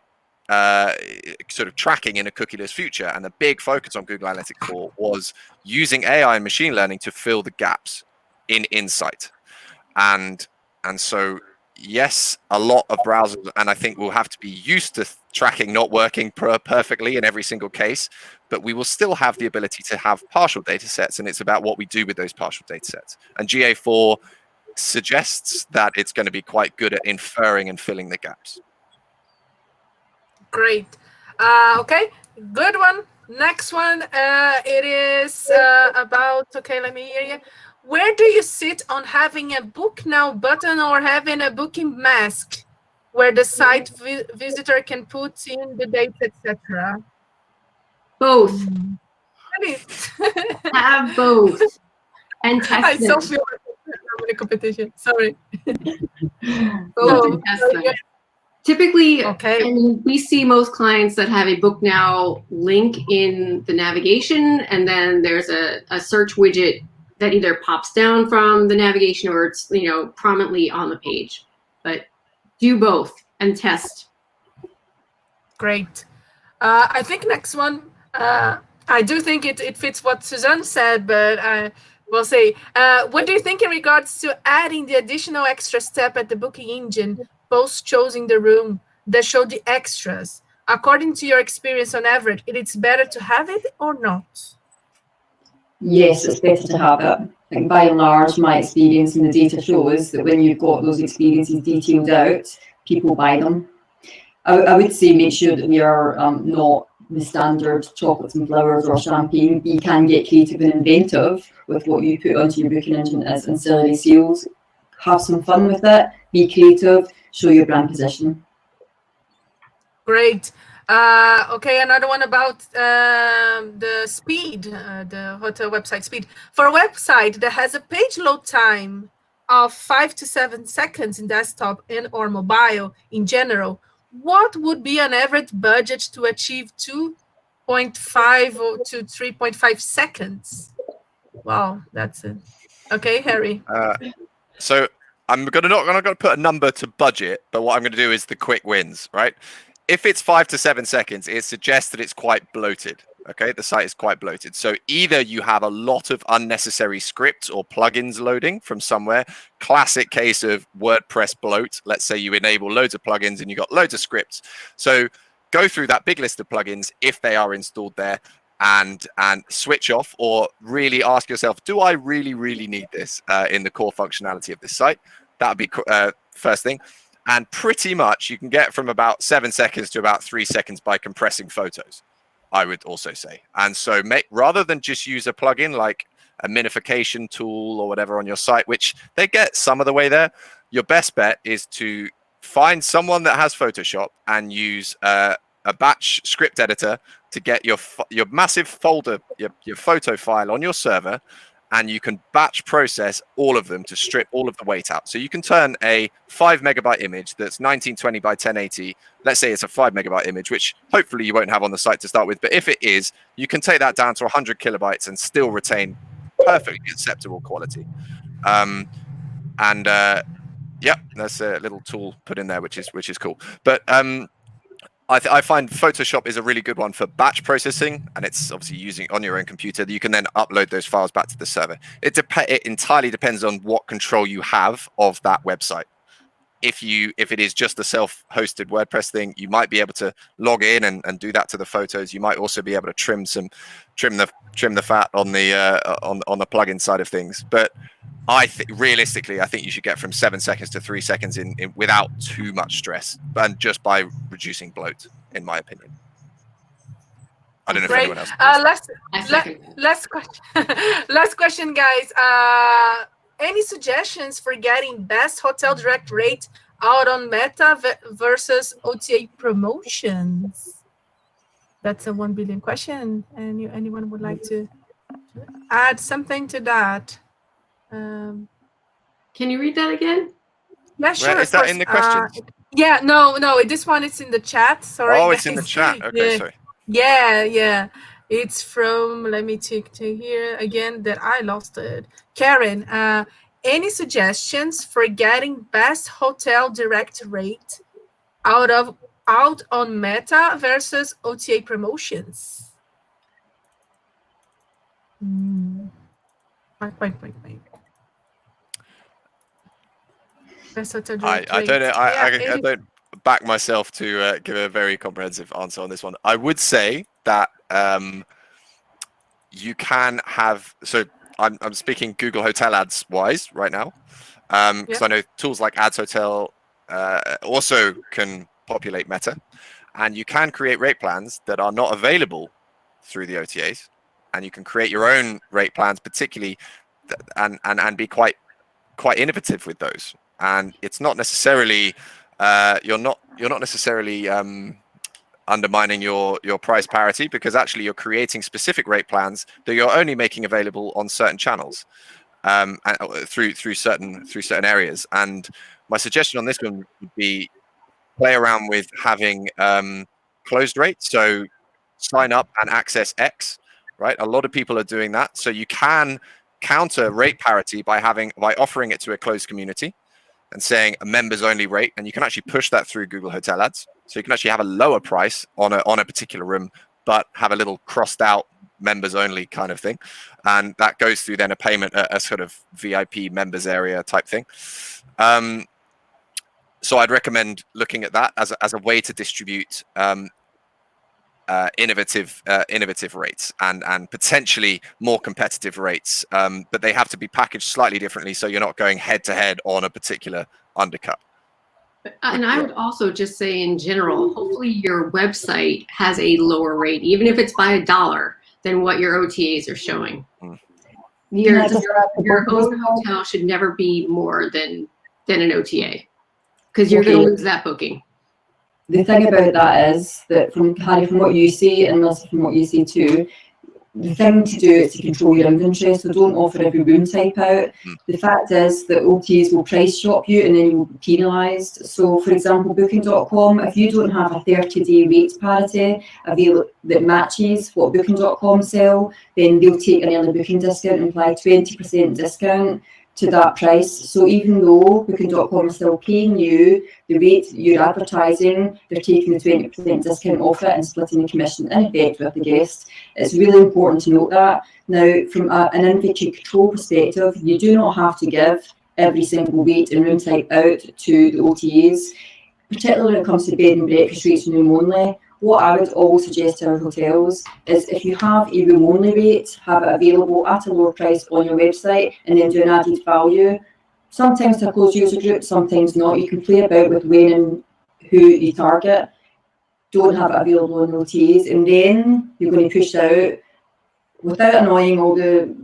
sort of tracking in a cookieless future, and the big focus on Google Analytics 4 was using AI and machine learning to fill the gaps in insight. And so yes, a lot of browsers, and I think we'll have to be used to tracking not working perfectly in every single case, but we will still have the ability to have partial data sets, and it's about what we do with those partial data sets. And GA4 suggests that it's going to be quite good at inferring and filling the gaps. Great. Okay, good one. Next one, it is about, okay, let me hear you. Where do you sit on having a book now button or having a booking mask where the site visitor can put in the dates, etc.? Both. Have both. And test I them. so feel like I'm in a competition. Sorry. Test them. Typically, okay. And we see most clients that have a Book Now link in the navigation, and then there's a search widget that either pops down from the navigation or it's prominently on the page. But do both and test. Great. I think next one, I do think it fits what Susanne said, but we'll see. What do you think in regards to adding the additional extra step at the booking engine post choosing the room that show the extras? According to your experience on average, it's better to have it or not? Yes, it's better to have it. I think by and large, my experience and the data shows that when you've got those experiences detailed out, people buy them. I would say make sure that we are not the standard chocolates and flowers or champagne. You can get creative and inventive with what you put onto your booking engine as ancillary sales. Have some fun with it, be creative, show your brand position. Great. Okay, another one about the speed, the hotel website speed. For a website that has a page load time of 5 to 7 seconds in desktop and or mobile in general, what would be an average budget to achieve 2 0.5 to 3.5 seconds. Wow, that's it. Okay, Harry. So I'm not gonna put a number to budget, but what I'm gonna do is the quick wins, right? If it's 5 to 7 seconds, it suggests that it's quite bloated. Okay, the site is quite bloated. So either you have a lot of unnecessary scripts or plugins loading from somewhere. Classic case of WordPress bloat. Let's say you enable loads of plugins and you got loads of scripts. So go through that big list of plugins if they are installed there, and switch off, or really ask yourself, do I really need this in the core functionality of this site? That would be first thing. And pretty much you can get from about 7 seconds to about 3 seconds by compressing photos, I would also say. And so rather than just use a plugin like a minification tool or whatever on your site, which they get some of the way there, your best bet is to find someone that has Photoshop and use a batch script editor to get your massive folder, your photo file on your server, and you can batch process all of them to strip all of the weight out. So you can turn a 5 megabyte image that's 1920 by 1080. Let's say it's a 5 megabyte image, which hopefully you won't have on the site to start with. But if it is, you can take that down to 100 kilobytes and still retain perfectly acceptable quality. Yeah, that's a little tool put in there, which is cool. But I find Photoshop is a really good one for batch processing, and it's obviously using on your own computer. You can then upload those files back to the server. It entirely depends on what control you have of that website. If it is just a self-hosted WordPress thing, you might be able to log in and do that to the photos. You might also be able to trim the fat on the plugin side of things. But realistically, I think you should get from 7 seconds to 3 seconds in without too much stress, and just by reducing bloat, in my opinion. I don't know if anyone else. Last question. Last question, guys. Any suggestions for getting best hotel direct rate out on Meta versus OTA promotions? That's a 1 billion question. And anyone would like to add something to that? Can you read that again? Yeah, sure. Is that in the questions? Yeah, no. This one is in the chat. Sorry. Oh, it's in the chat. Okay, yeah. sorry. Yeah. It's from, let me take to here again that I lost it. Karen, any suggestions for getting best hotel direct rate out on Meta versus OTA promotions? Wait. Best hotel direct I rate. don't know. I don't back myself to give a very comprehensive answer on this one. I would say that you can have, so I'm speaking Google Hotel Ads wise right now, because I know tools like Ads Hotel also can populate Meta, and you can create rate plans that are not available through the OTAs, and you can create your own rate plans, particularly, and be quite innovative with those. And it's not necessarily you're not necessarily undermining your price parity, because actually you're creating specific rate plans that you're only making available on certain channels, and through certain areas. And my suggestion on this one would be play around with having closed rates. So sign up and access X, right? A lot of people are doing that. So you can counter rate parity by offering it to a closed community and saying a members only rate, and you can actually push that through Google Hotel Ads. So you can actually have a lower price on a particular room, but have a little crossed out members only kind of thing, and that goes through then a payment, a sort of VIP members area type thing. So I'd recommend looking at that as a way to distribute innovative rates and potentially more competitive rates, but they have to be packaged slightly differently, so you're not going head to head on a particular undercut. And I would also just say in general, hopefully your website has a lower rate, even if it's by $1, than what your OTAs are showing. Your own hotel should never be more than an OTA, because you're going to lose that booking. The thing about that is that from what you see, and also from what you see too, the thing to do is to control your inventory, so don't offer every room type out. The fact is that OTAs will price shop you and then you will be penalised. So for example, booking.com, if you don't have a 30-day rate parity that matches what booking.com sell, then they'll take an early booking discount and apply 20% discount to that price. So even though booking.com is still paying you the rate you're advertising, they're taking the 20% discount off it and splitting the commission in effect with the guest. It's really important to note that. Now, from an inventory control perspective, you do not have to give every single rate and room type out to the OTAs, particularly when it comes to bed and breakfast rates and room only. What I would always suggest to our hotels is if you have a room only rate, have it available at a lower price on your website and then do an added value. Sometimes to a closed user group, sometimes not. You can play about with when and who you target. Don't have it available on OTAs, and then you're going to push out without annoying all the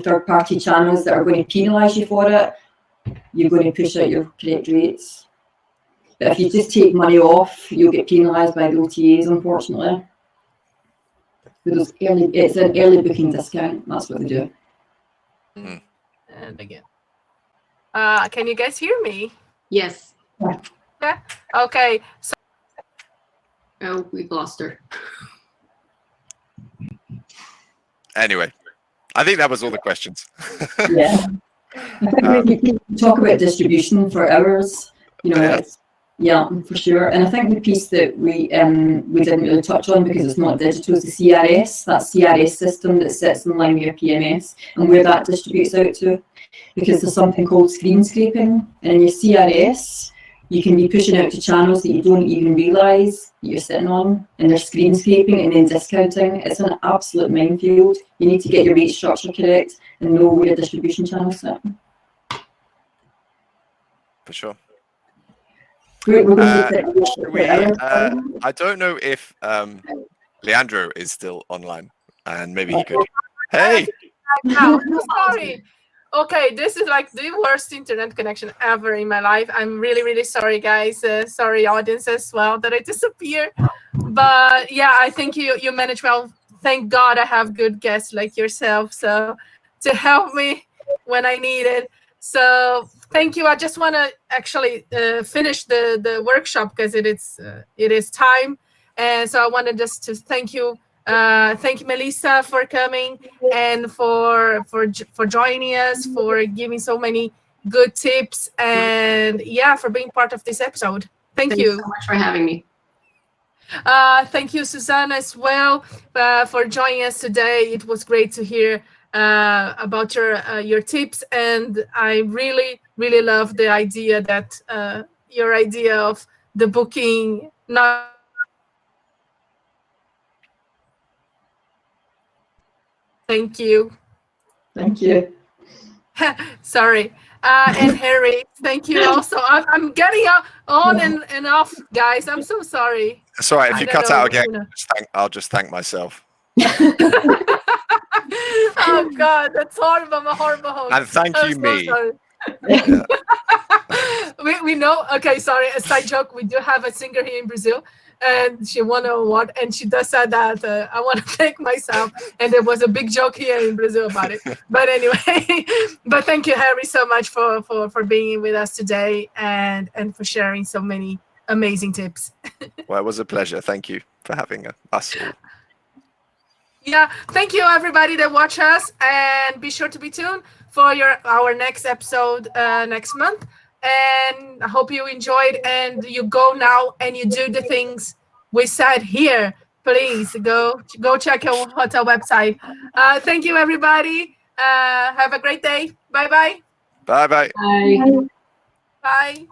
third-party channels that are going to penalise you for it. You're going to push out your correct rates. But if you just take money off, you'll get penalised by the OTAs, unfortunately. It's an early booking discount. That's what they do. And again, can you guys hear me? Yes. Yeah. Okay. So Oh, we've lost her. Anyway, I think that was all the questions. Yeah. I think we can talk about distribution for hours. You know, yeah, for sure. And I think the piece that we didn't really touch on because it's not digital is the CRS, that CRS system that sits in line with your PMS and where that distributes out to. Because there's something called screen scraping, and in your CRS, you can be pushing out to channels that you don't even realise that you're sitting on, and they're screen scraping and then discounting. It's an absolute minefield. You need to get your rate structure correct and know where your distribution channels sit. For sure. I don't know if Leandro is still online, and maybe he could. Hey! Now, sorry. Okay, this is like the worst internet connection ever in my life. I'm really, really sorry, guys. Sorry, audience as well, that I disappeared. But yeah, I think you managed well. Thank God I have good guests like yourself, so to help me when I need it. So thank you. I just want to actually finish the workshop because it is time, and so I wanted just to thank you. Thank you, Melissa, for coming and for joining us, for giving so many good tips, and yeah, for being part of this episode. Thanks you so much for having me. Thank you, Susanne, as well, for joining us today. It was great to hear about your tips, and I really, really love the idea that your idea of the booking not. Thank you. Thank you. Sorry. And Harry, thank you also. I'm getting on and off, guys. I'm so sorry. It's all right. If you cut out again, I'll just thank myself. Oh, God. That's horrible. I'm a horrible host. And thank you, me. Yeah. we know. Okay, sorry. A side joke. We do have a singer here in Brazil. And she won an award, and she does say that I want to thank myself, and there was a big joke here in Brazil about it. But anyway, but thank you, Harry, so much for being with us today and for sharing so many amazing tips. Well, it was a pleasure. Thank you for having us all. Yeah, thank you everybody that watch us, and be sure to be tuned for our next episode next month. And I hope you enjoyed, and you go now and you do the things we said here. Please go check our hotel website. Thank you, everybody. Have a great day. Bye-bye. Bye-bye. Bye. Bye.